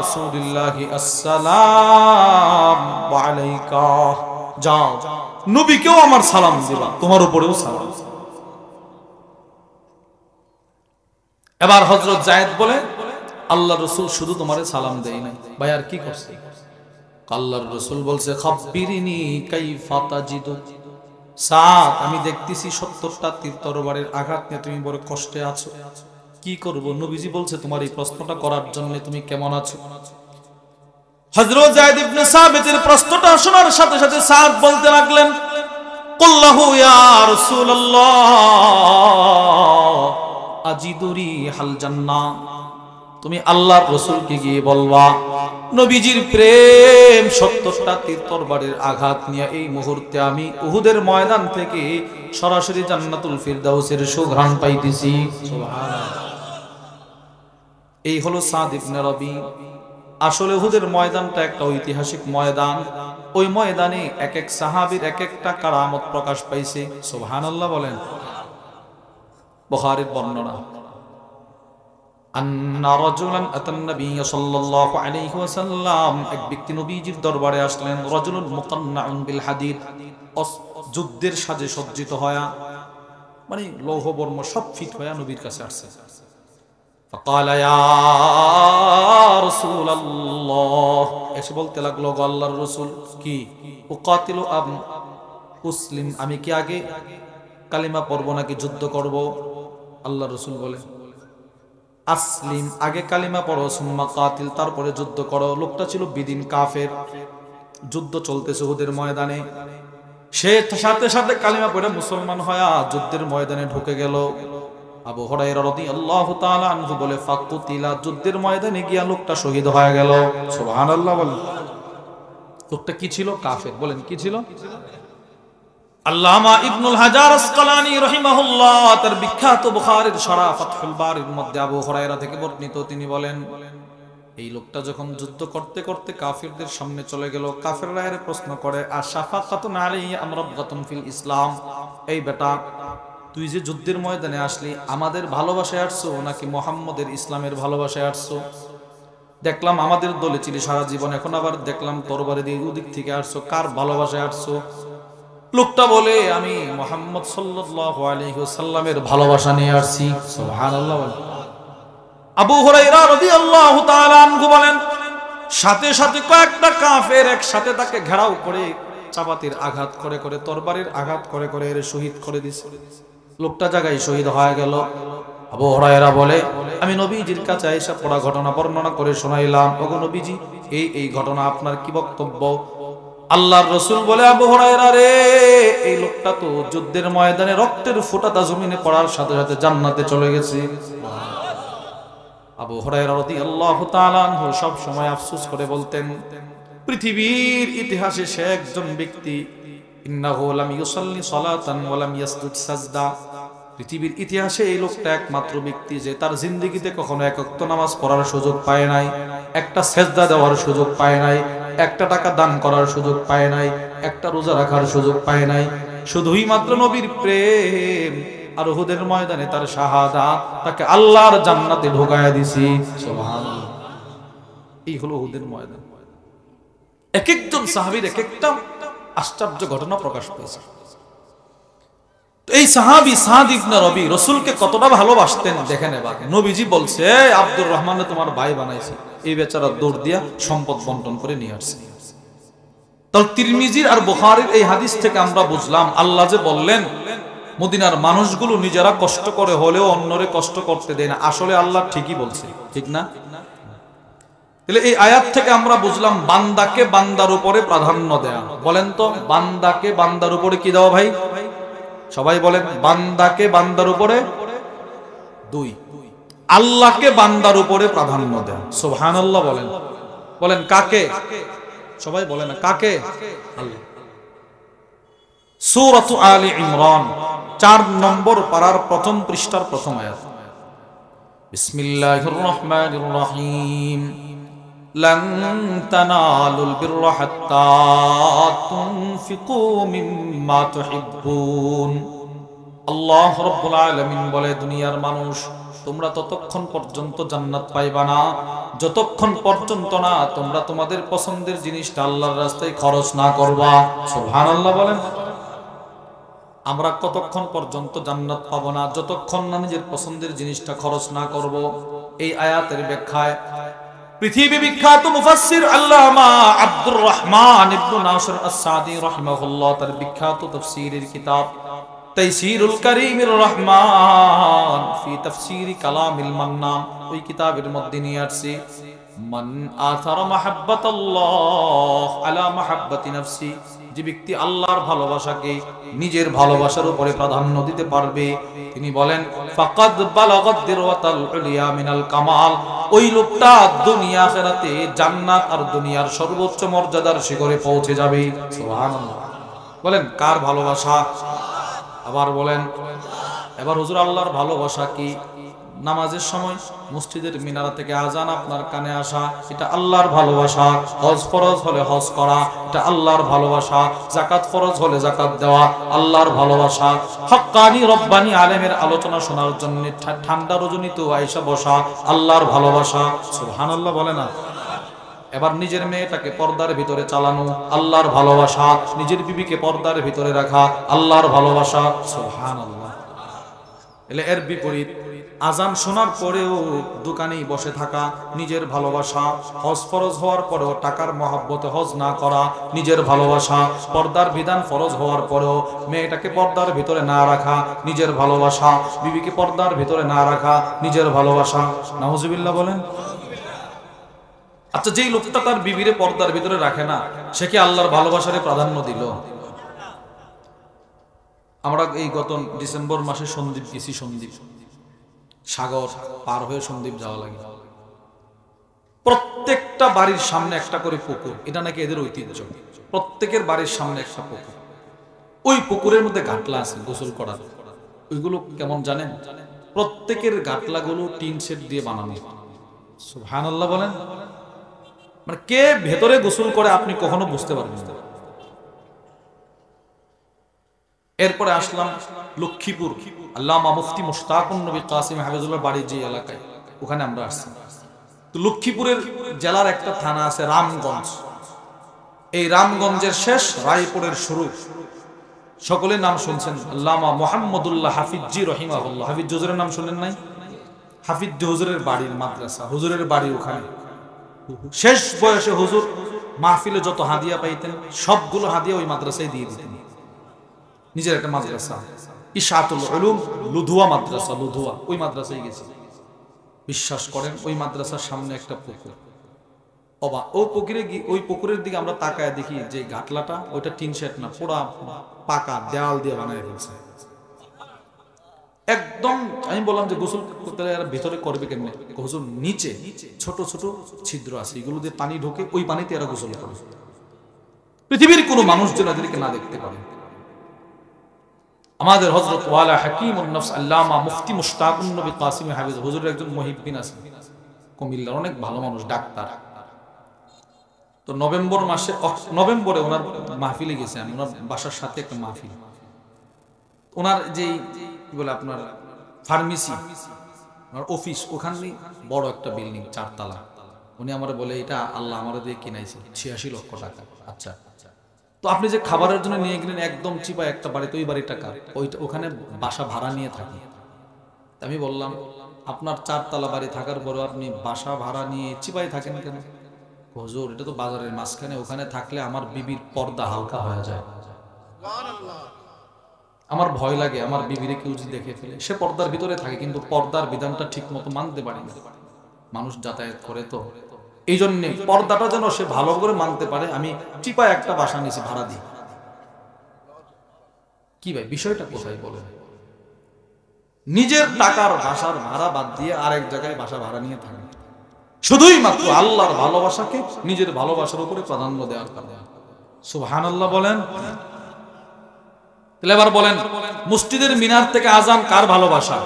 রাসূলিল্লাহি আসসালাম ওয়া আলাইকা, যাও নবীকেও আমার সালাম দিবা, তোমার উপরেও সালাম। এবার হযরত যায়েদ বলে, আল্লাহর রাসূল শুধু তোমারে সালাম দেই নাই, ভাই আর কি করছে? আল্লাহর রাসূল বলছে, খাব্বিরিনি কাইফা তাজিদু, সাদ আমি দেখতেছি 70টা তীর তরবারের আঘাত নিয়ে তুমি বড় কষ্টে আছো, কি করব? নবীজি বলছে তোমার এই প্রশ্নটা করার জন্য, তুমি কেমন আছো? হযরত যায়েদ ইবনে সাবিতের প্রশ্নটা শোনার সাথে সাথে সাদ বলতে লাগলেন, কুল্লাহু ইয়া রাসূলুল্লাহ আজিদুরি হাল জান্নাহ, তুমি আল্লাহর রাসূলকে গিয়ে বলবা নবীজির প্রেম 70টা তীর তরবারের আঘাত নিয়ে এই মুহূর্তে আমি উহুদের ময়দান থেকে সরাসরি জান্নাতুল ফিরদাউসের সুঘ্রাণ পাইতেছি। সুবহানাল্লাহ। এই হলো সাদ ইবনে রবি। আসলে উহুদের ময়দানটা একটা ঐতিহাসিক ময়দান, ওই ময়দানে এক এক সাহাবীর এক একটা কারামত প্রকাশ পাইছে। সুবহানাল্লাহ বলেন। বুখারীর বর্ণনা, আন্না রাজুলান আতান নবী সাল্লাল্লাহু আলাইহি ওয়াসাল্লাম, এক ব্যক্তি নবীজির দরবারে আসলেন, রাজুলুন মুকান্নাউন বিল হাদিদ, যুদ্ধের সাজে সজ্জিত হয়া, মানে লৌহ বর্ম সব ফিট হয়া নবীর কাছে আসছে। ফাকালা ইয়া রাসূলুল্লাহ, এসে বলতে লাগলো, গো আল্লাহর রাসূল, কি উকাতিলু আম মুসলিম, আমি কি আগে কালিমা পড়ব নাকি যুদ্ধ করব? আল্লাহর রাসূল বলে, আসলিম, আগে কালিমা পড়ো, সুম্মা কাতিল, তারপরে যুদ্ধ করো। লোকটা ছিল বিদিন কাফের, যুদ্ধ চলতেছে উহুদের ময়দানে, সে সাথে সাথে কালিমা পড়ে মুসলমান হয়া যুদ্ধের ময়দানে ঢুকে গেল। আবু হুরায়রা রাদিয়াল্লাহু তাআলা আনহু বলে, ফাকুতিলা, যুদ্ধের ময়দানে গিয়া লোকটা শহীদ হয়ে গেল। সুবহানাল্লাহ বলেন। লোকটা কি ছিল? কাফের। বলেন কি ছিল? আল্লামা ইবনুল হাজার আসকালানী রাহিমাহুল্লাহ তার বিখ্যাত বুখারীর শরহ ফাতহুল বারীর মধ্যে আবু হুরায়রা থেকে বর্ণিত, তিনি বলেন, এই লোকটা যখন যুদ্ধ করতে করতে কাফিরদের সামনে চলে গেল, কাফিররা এর প্রশ্ন করে, আশাফাকাতুন আলাইহি আমরাবগাতুন ফিল ইসলাম, এই বেটা তুই যে যুদ্ধের ময়দানে আসলি, আমাদের ভালোবাসায় আসছো নাকি মুহাম্মদের ইসলামের ভালোবাসায় আসছো? দেখলাম আমাদের দলে ছিলি সারা জীবন, এখন আবার দেখলাম তরবারি দিয়ে ওদিক থেকে আসছো, কার ভালোবাসায় আসছো? লোকটা বলে, আমি মুহাম্মদ সাল্লাল্লাহু আলাইহি ওয়াসাল্লামের ভালোবাসা নিয়ে আসছি। সুবহানাল্লাহ। আবু হুরায়রা রাদিয়াল্লাহু তাআলা আনহু বলেন, সাথে সাথে কয়েকটা কাফের একসাথে তাকে ঘেরাও করে চাপাতির আঘাত করে করে, তরবারির আঘাত করে করে এর শহীদ করে দিছে। লোকটা জায়গায় শহীদ হয়ে গেল। আবু হুরায়রা বলে, আমি নবীজির কাছে এসে পড়া ঘটনা বর্ণনা করে শোনাইলাম, ওগো নবীজি, এই এই ঘটনা, আপনার কি বক্তব্য? আল্লাহর রাসূল বলে, আবু হুরায়রা রে, এই লোকটা তো যুদ্ধের ময়দানে রক্তের ফোঁটাটা জমিনে পড়ার সাথে সাথে জান্নাতে চলে গেছে। আবু হুরায়রা রাদিয়াল্লাহু তাআলা আনহু সব সময় আফসোস করে বলতেন, পৃথিবীর ইতিহাসে সে একজন ব্যক্তি, ইন্নাহু লাম ইউসাল্লি সালাতান ওয়া লাম ইয়াসজুদ সাজদা, পৃথিবীর ইতিহাসে এই লোকটা একমাত্র ব্যক্তি যে তার জিন্দেগিতে কখনো এক ওয়াক্ত নামাজ পড়ার সুযোগ পায় নাই, একটা সেজদা দেওয়ার সুযোগ পায় নাই, একটা টাকা দান করার সুযোগ পায় নাই, একটা রোজা রাখার সুযোগ পায় নাই। শুধুই মাত্র নবীর প্রেম আর উহুদের ময়দানে তার শাহাদাত তাকে আল্লাহর জান্নাতে ঢোকায়া দিছি। সুবহানাল্লাহ। এই হলো উহুদের ময়দান। এক একজন সাহাবীর এক একটা আশ্চর্য ঘটনা প্রকাশ পেয়েছে। এই সাহাবী সাদ ইবনে রবি রাসূলকে কতটা ভালোবাসতেন দেখেন। এবার নবীজি বলছে, আব্দুর রহমানকে তোমার ভাই বানাইছি, এই বেচারা দৌড় দিয়া সম্পদ বন্টন করে নিয়ে আসছে। তাহলে তিরমিজির আর বুখারীর এই হাদিস থেকে আমরা বুঝলাম, আল্লাহ যে বললেন মদিনার মানুষগুলো নিজেরা কষ্ট করে হলেও অন্যরে কষ্ট করতে দেয় না, আসলে আল্লাহ ঠিকই বলছে, ঠিক না? তাহলে এই আয়াত থেকে আমরা বুঝলাম বান্দাকে বান্দার উপরে প্রাধান্য দেয়া। বলেন তো, বান্দাকে বান্দার উপরে কি দেওয়া ভাই? সবাই বলেন, বান্দাকে বান্দার উপরে 2, আল্লাহকে বান্দার উপরে প্রাধান্য দেয়া। সুবহানাল্লাহ বলেন। বলেন কাকে? সবাই বলেন না কাকে? আল্লাহ। সূরাত আলে ইমরান 4 নম্বর পারার প্রথম পৃষ্ঠার প্রথম আয়াত। বিসমিল্লাহির রহমানির রহিম। লান তানালুল বিররা হাত্তা তুনফিকু মিম্মা তুহিব্বুন। আল্লাহ রাব্বুল আলামিন বলে, দুনিয়ার মানুষ তোমরা ততক্ষণ পর্যন্ত জান্নাত পাইবা না যতক্ষণ পর্যন্ত না তোমরা তোমাদের পছন্দের জিনিসটা আল্লাহর রাস্তায় খরচ না করবা। সুবহানাল্লাহ বলেন। আমরা কতক্ষণ পর্যন্ত জান্নাত পাবো না? যতক্ষণ না নিজের পছন্দের জিনিসটা খরচ না করব। এই আয়াতের ব্যাখ্যায় পৃথিবী বিখ্যাত মুফাসসির আল্লামা আব্দুর রহমান ইবনে নাসির আস-সাদি রাহিমাহুল্লাহ তার বিখ্যাত তাফসীরের কিতাব তাইসিরুল কারীমির রহমান ফি তাফসীর কালামিল মান্নান, ওই কিতাবের মধ্যে নিয়ে আসছে, মান আথারা মাহাব্বাতাল্লাহ আলা মাহাব্বাতি নাফসি, যে ব্যক্তি আল্লাহর ভালোবাসাকে নিজের ভালোবাসার উপরে প্রাধান্য দিতে পারবে, তিনি বলেন ফাকাদ বালাগাত দিরওয়াতাল উলিয়া মিনাল কামাল, ওই লোকটা দুনিয়া আখিরাতে জান্নাত আর দুনিয়ার সর্বোচ্চ মর্যাদার শিখরে পৌঁছে যাবে। সুবহানাল্লাহ বলেন। কার ভালোবাসা? আবার বলেন। এবার হুজুর আল্লাহর ভালোবাসা কি? নামাজের সময় মসজিদের মিনারা থেকে আজান আপনার কানে আসা, এটা আল্লাহর ভালোবাসা। হজ ফরজ হলে হজ করা, এটা আল্লাহর ভালোবাসা। যাকাত ফরজ হলে যাকাত দেওয়া, আল্লাহর ভালোবাসা। হক্কানি রব্বানি আলেমের আলোচনা শোনার জন্য ঠান্ডা রজনীতেও আয়েশা বসা, আল্লাহর ভালোবাসা। সুবহানাল্লাহ বলে না? এবার নিজের মেয়েটাকে পর্দার ভিতরে চালানো, আল্লাহর ভালোবাসা। নিজের বিবিকে পর্দার ভিতরে রাখা, আল্লাহর ভালোবাসা। সুবহানাল্লাহ। এলে এর বিপরীত আজান শোনার পরেও দোকানেই বসে থাকা, নিজের ভালোবাসা। হজ ফরজ হওয়ার পরেও টাকার মহব্বতে হজ না করা, নিজের ভালোবাসা। পর্দার বিধান ফরজ হওয়ার পরেও মেয়েটাকে পর্দার ভিতরে না রাখা, নিজের ভালোবাসা। বিবিকে পর্দার ভিতরে না রাখা, নিজের ভালোবাসা। নাউজুবিল্লাহ বলেন। আচ্ছা, যেই লোকটা তার বিবিরে পর্দার ভিতরে রাখে না, সে কি আল্লাহর ভালোবাসারে প্রাধান্য দিল? আমরা এই গত ডিসেম্বর মাসে সন্দ্বীপ গেছি। সন্দ্বীপ সাগর পার হয়ে সন্দ্বীপ যাওয়া লাগে। প্রত্যেকটা বাড়ির সামনে একটা করে পুকুর, এটা নাকি এদের ঐতিহ্য। প্রত্যেকের বাড়ির সামনে একটা পুকুর। ওই পুকুরের মধ্যে গাটলা আছে গোসল করার। ওইগুলো কেমন জানেন? প্রত্যেকের গাটলাগুলো টিন শেড দিয়ে বানানো। সুবহানাল্লাহ বলেন। মানে কে ভেতরে গোসল করে আপনি কখনো বুঝতে পারবেন না। এরপরে আসলাম লক্ষ্মীপুর, আল্লামা মুফতি মুশতাকুন নবী কাসিম হাফিজুল্লাহর বাড়ির যে এলাকায়, ওখানে আমরা আসছি। তো লক্ষ্মীপুরের জেলার একটা থানা আছে রামগঞ্জ। এই রামগঞ্জের শেষ, রায়পুরের শুরু। সকলের নাম শুনছেন, আল্লামা মুহাম্মদুল্লাহ হাফিজি রহিমাহুল্লাহ। হাফিজ হুজুরের নাম শুনেন নাই? হাফিজ হুজুরের বাড়ির মাদ্রাসা, হুজুরের বাড়ি ওখানে। শেষ বয়সে হুজুর মাহফিলে যত হাদিয়া পাইতেন সবগুলো হাদিয়া ওই মাদ্রাসায় দিয়ে দিতেন। নিজের একটা মাদ্রাসা, ইশাতুল উলুম লুধুয়া মাদ্রাসা, লুধুয়া, ওই মাদ্রাসায় গেছি। বিশ্বাস করেন, ওই মাদ্রাসার সামনে একটা পুকুর। ওই পুকুরের দিকে আমরা তাকায় দেখি যে ঘাটলাটা ওইটা টিন শেড না, পুরা পাকা দেওয়াল দিয়ে বানায় ফেলছে একদম। আমি বললাম যে গোসল করতে ভেতরে করবে কেমনে? হুজুর নিচে ছোট ছোট ছিদ্র আছে, এগুলো দিয়ে পানি ঢোকে, ওই পানিতে এরা গোসল করে। পৃথিবীর কোনো মানুষ যেন এদেরকে না দেখতে পারে। আমাদের হযরত ওয়ালা হাকিমুন নফস আল্লামা মুফতি মুশতাকুন নবী কাসিম হাফেজ হুজুরের একজন মুহিব্বিন আছে কুমিল্লার, অনেক ভালো মানুষ, ডাক্তার। তো নভেম্বরে ওনার মাহফিলে গেছে আমি, ওনার বাসার সাথে একটা মাহফিল। ওনার যে কি বলে আপনার ফার্মেসি, ওনার অফিস, ওখানে বড় একটা বিল্ডিং 4 তলা। উনি আমারে বলে এটা আল্লাহ আমারে দিয়ে কিনাইছে 86 লক্ষ টাকা। আচ্ছা, তো আপনি যে খাবারের জন্য নিয়ে গেলেন একদম চিপা একটা বাড়িতে, ওই বাড়ির টাকা ওখানে বাসা ভাড়া নিয়ে থাকি। আমি বললাম আপনার 4 তলা বাড়ি থাকার পরেও আপনি বাসা ভাড়া নিয়ে চিপাই থাকেন কেন? হুজুর এটা তো বাজারের মাঝখানে, ওখানে থাকলে আমার বিবির পর্দা হালকা হয়ে যায়, আমার ভয় লাগে আমার বিবিরে কেউ যদি দেখে ফেলে। সে পর্দার ভিতরে থাকে কিন্তু পর্দার বিধানটা ঠিক মতো মানতে পারে না, মানুষ যাতায়াত করে, তো এই জন্য পর্দাটা যেন সে ভালো করে মানতে পারে আমি চিপা একটা বাসা নিয়েছি ভাড়া দিই। কি ভাই বিষয়টা কোথায় বলেন? নিজের টাকার বাসার ভাড়া বাদ দিয়ে আরেক জায়গায় বাসা ভাড়া নিয়ে থাকে, শুধুই মাত্র আল্লাহর ভালোবাসাকে নিজের ভালোবাসার উপরে প্রাধান্য দেওয়ার কারণে। সুবহানাল্লাহ বলেন। তাহলে এবার বলেন মসজিদের মিনার থেকে আজান কার ভালোবাসা?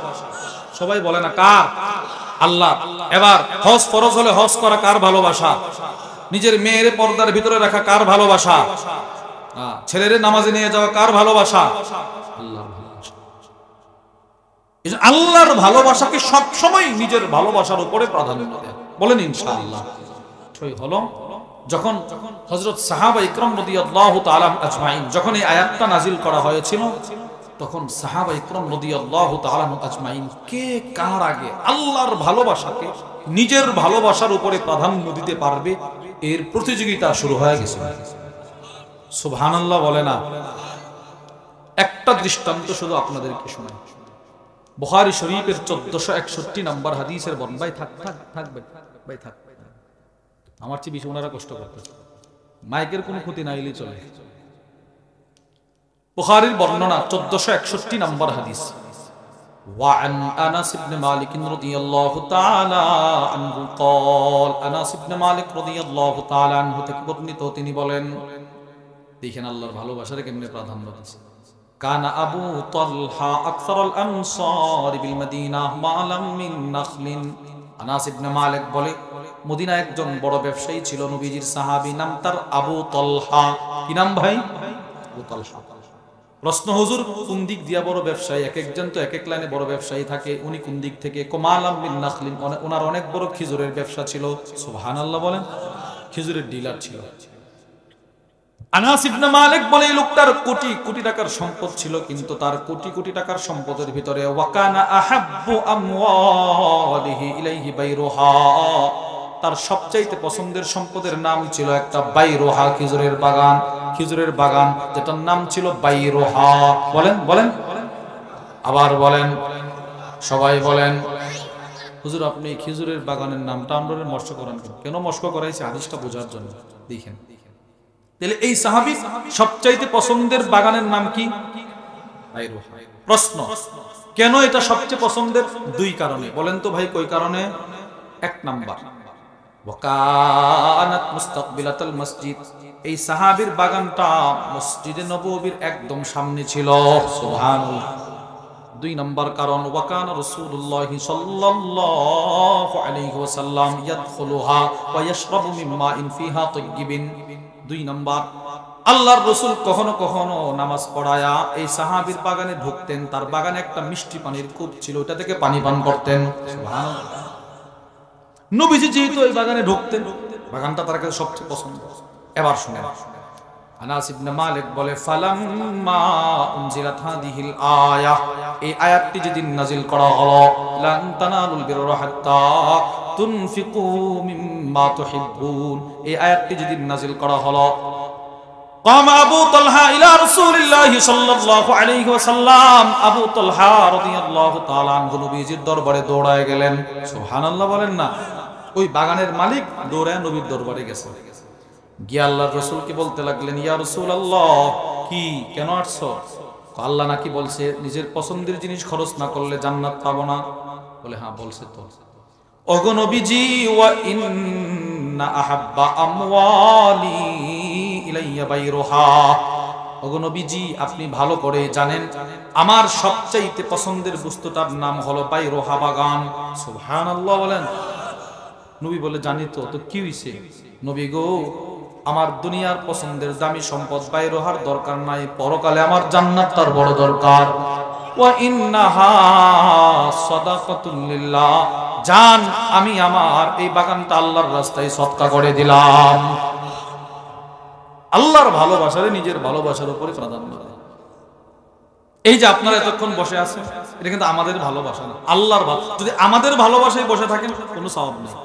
সবাই বলে না কার? আল্লাহ। এবার হজ ফরজ হলে হজ করা কার ভালোবাসা? নিজের মেয়ের পর্দার ভিতরে রাখা কার ভালোবাসা? ছেলের নামাজে নিয়ে যাওয়া কার ভালোবাসা? আল্লাহর ভালোবাসা। আল্লাহর ভালোবাসাকে সবসময় নিজের ভালোবাসার উপরে প্রাধান্য দেয়। বলেন ইনশাআল্লাহ। হলো যখন হযরত সাহাবা ইকরাম রাদিয়াল্লাহু তাআলা আজমাইন যখন এই আয়াতটা নাজিল করা হয়েছিল, তখন সাহাবা ইকরাম রাদিয়াল্লাহু তাআলা আজমাইন কে কার আগে আল্লাহর ভালোবাসাকে নিজের ভালোবাসার উপরে প্রাধান্য দিতে পারবে এর প্রতিযোগিতা শুরু হয়ে গেছে। সুবহানাল্লাহ বলে না। একটা দৃষ্টান্ত শুধু আপনাদেরকে শোনাই। বুখারী শরীফের 1461 নম্বর হাদিসের বর্ণনা। ভাই থাকবে ভাই থাক, আমার চেয়ে বেশি ওনারা কষ্ট করতেছে, মাইকের কোনো ক্ষতি না হইলেই চলে। বুখারীর বর্ণনা 1461 নম্বর হাদিস। وعن انس بن مالك رضي الله تعالى عنه قال انس بن مالك رضي الله تعالى عنه থেকে বর্ণিত, তিনি বলেন, দেখেন আল্লাহর ভালোবাসার কেমনে প্রাধান্য দিয়েছে। কানা আবু তালহা আকসারুল আনসার বিল মদিনা মালাম মিন নাখলিন। আনাস ইবনে মালিক বলে মদিনায় একজন বড় ব্যবসায়ী ছিল, নবীজির সাহাবী, নাম তার আবু তালহা। কি নাম ভাই? আবু তালহা। প্রশ্ন, হুজুর কোন দিক দিয়া বড় ব্যবসায়ী? এক একজন তো এক এক লাইনে বড় ব্যবসায়ী থাকে, উনি কোন দিক থেকে? মালাম মিন নাখলিন, ওনার অনেক বড় খেজুরের ব্যবসা ছিল। সুবহানাল্লাহ বলেন। খেজুরের ডিলার ছিল। আনাস ইবনে মালিক বলে এই লোকটার কোটি কোটি টাকার সম্পদ ছিল, কিন্তু তার কোটি কোটি টাকার সম্পদের ভিতরে ওয়াকানা আহাব্বু আমওয়ালিহি ইলাইহি বাইরুহা, তার সবচাইতে পছন্দের সম্পদের নাম ছিল একটা বাইরুহা, খেজুরের বাগান। খেজুরের বাগান যেটার নাম ছিল বাইরুহা। বলেন বলেন আবার বলেন, সবাই বলেন। হুজুর আপনি খেজুরের বাগানের নামটা আমরা মস্ক করান কেন? মস্ক করাইছে হাদিসটা বোঝার জন্য। দেখেন তাহলে এই সাহাবী সবচাইতে পছন্দের বাগানের নাম কি? বাইরুহা। প্রশ্ন, কেন এটা সবচেয়ে পছন্দের? 2 কারণে। বলেন তো ভাই কই কারণে? 1 নাম্বার, ওয়াকানাত মুস্তাকবিলাতাল মসজিদ, এই সাহাবীর বাগানটা মসজিদে নববীর একদম সামনে ছিল। সুবহানাল্লাহ। 2 নাম্বার কারণ, ওয়াকানা রাসূলুল্লাহ সাল্লাল্লাহু আলাইহি ওয়াসাল্লাম ইয়াদখুলুহা ওয়া ইয়াশরাবু মিম্মা ইন ফিহা তাইয়িবিন। 2 নাম্বার, আল্লাহর রাসূল কখনো কখনো নামাজ পড়ায়া এই সাহাবীর বাগানে ঢুকতেন, তার বাগানে একটা মিষ্টি পানির কূপ ছিল, ওটা থেকে পানি পান করতেন। সুবহানাল্লাহ। নবীজি যেহেতু এই বাগানে ঢুকতেন, বাগানটা তার কাছে সবচেয়ে পছন্দ। এবার শুনেন, আনাস ইবনে মালিক বলে ফালাম্মা উনজিলাত হাদিহিল আয়া, এই আয়াতটি যেদিন নাজিল করা হলো, লান তানালুল বিররা হাত্তা তুনফিকু মিম্মা তুহিব্বুন, এই আয়াতটি যেদিন নাজিল করা হলো, قام ابو طلحه الى رسول الله صلى الله عليه وسلم, আবু তালহা রাদিয়াল্লাহু তাআলা আনহু নবীজির দরবারে দৌড়ায় গেলেন। সুবহানাল্লাহ বলেন না। ওই বাগানের মালিক দৌড়ায় নবীর দরবারে গেছে, গিয়ে আল্লাহর রাসূলকে বলতে লাগলেন, ইয়া রাসূলুল্লাহ, কি কেন আসছো? আল্লাহ নাকি বলছে নিজের পছন্দের জিনিস খরচ না করলে জান্নাত পাবো না। বলে হ্যাঁ বলছে তো। ওগো নবীজি, ওয়া ইন্না আহাব্বা আমওয়ালি ইলাইয়া বাইরুহা, ওগো নবীজি আপনি ভালো করে জানেন আমার সবচাইতে পছন্দের বস্তুটার নাম হলো বাইরুহা বাগান। সুবহানাল্লাহ বলেন। নবী বলে জানি তো, তো কি হইছে? নবী গো, আমার দুনিয়ার পছন্দের দামি সম্পদ বাইরুহার দরকার নাই, পরকালে আমার জান্নাত তার বড় দরকার। ওয়া ইন্নাহা সাদাকাতুল লিল্লাহ, জান আমি আমার এই বাগানটা আল্লাহর রাস্তায় সদকা করে দিলাম। আল্লাহর ভালোবাসারে নিজের ভালোবাসার উপরে প্রাধান্য দেয়। এই যে আপনারা এতক্ষণ বসে আছেন, এটা কিন্তু আমাদের ভালোবাসা না, আল্লাহর ভালোবাসা। যদি আমাদের ভালোবাসায় বসে থাকেন কোনো সওয়াব নেই।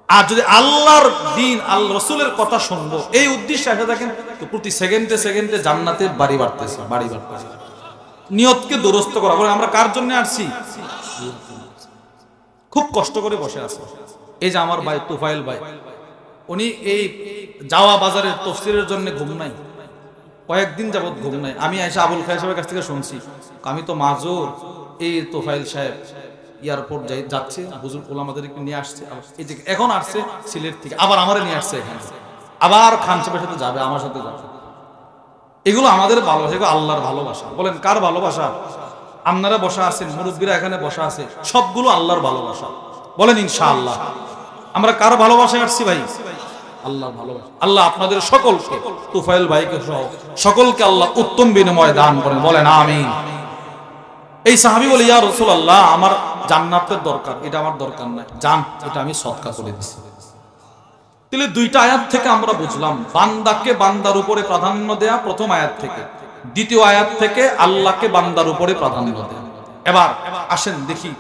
আর যদি আল্লাহর দ্বীন আল্লাহ রাসূলের কথা শুনবো এই উদ্দেশ্যে এসে থাকেন, তো প্রতি সেকেন্ডে সেকেন্ডে জান্নাতের বাড়ি বাড়তেছে, বাড়ি বাড়তেছে। নিয়তকে দুরস্ত করা, বলে আমরা কার জন্য আসছি? খুব কষ্ট করে বসে আছে। এই যে আমার ভাই তুফাইল ভাই, উনি এই যাওয়া বাজারের তাফসীরের জন্য ঘুম নাই, কয়েকদিন যাবত ঘুম নাই। আমি আয়েশা আবুল খায়ের সাহেবের কাছ থেকে শুনছি, আমি তো মাজুর, এই তোফাইল সাহেব এয়ারপোর্ট যাচ্ছে, হুজুর ওলামাদেরকে নিয়ে আসছে, এই যে এখন আসছে সিলেট থেকে, আবার আমারে নিয়ে আসছে এখানে, আবার খান সাহেবের সাথে যাবে, আমার সাথে যাবে। এগুলো আমাদের ভালোবাসা, এগুলো আল্লাহর ভালোবাসা। বলেন কার ভালোবাসা? আপনারা বসা আছেন, মুরব্বীরা এখানে বসা আছে, সবগুলো আল্লাহর ভালোবাসা। বলেন ইনশাআল্লাহ। আমরা কার ভালোবাসায় আসছি ভাই? আল্লাহর ভালোবাসা। আল্লাহ আপনাদের সকলকে, তুফাইল ভাইকে সহ সকলকে আল্লাহ উত্তম বিনিময় দান করেন। বলেন আমিন। এই সাহাবী বলে, ইয়া রাসূলুল্লাহ, আমার জান্নাতের দরকার, এটা আমার দরকার নাই, জান এটা আমি সদকা করে দিছি। তাহলে দুইটা আয়াত থেকে আমরা বুঝলাম বান্দাকে বান্দার উপরে প্রাধান্য দেয়া, প্রথম আয়াত থেকে। দ্বিতীয় আয়াত থেকে আল্লাহকে বান্দার উপরে প্রাধান্য দেয়া। এবার আসেন দেখি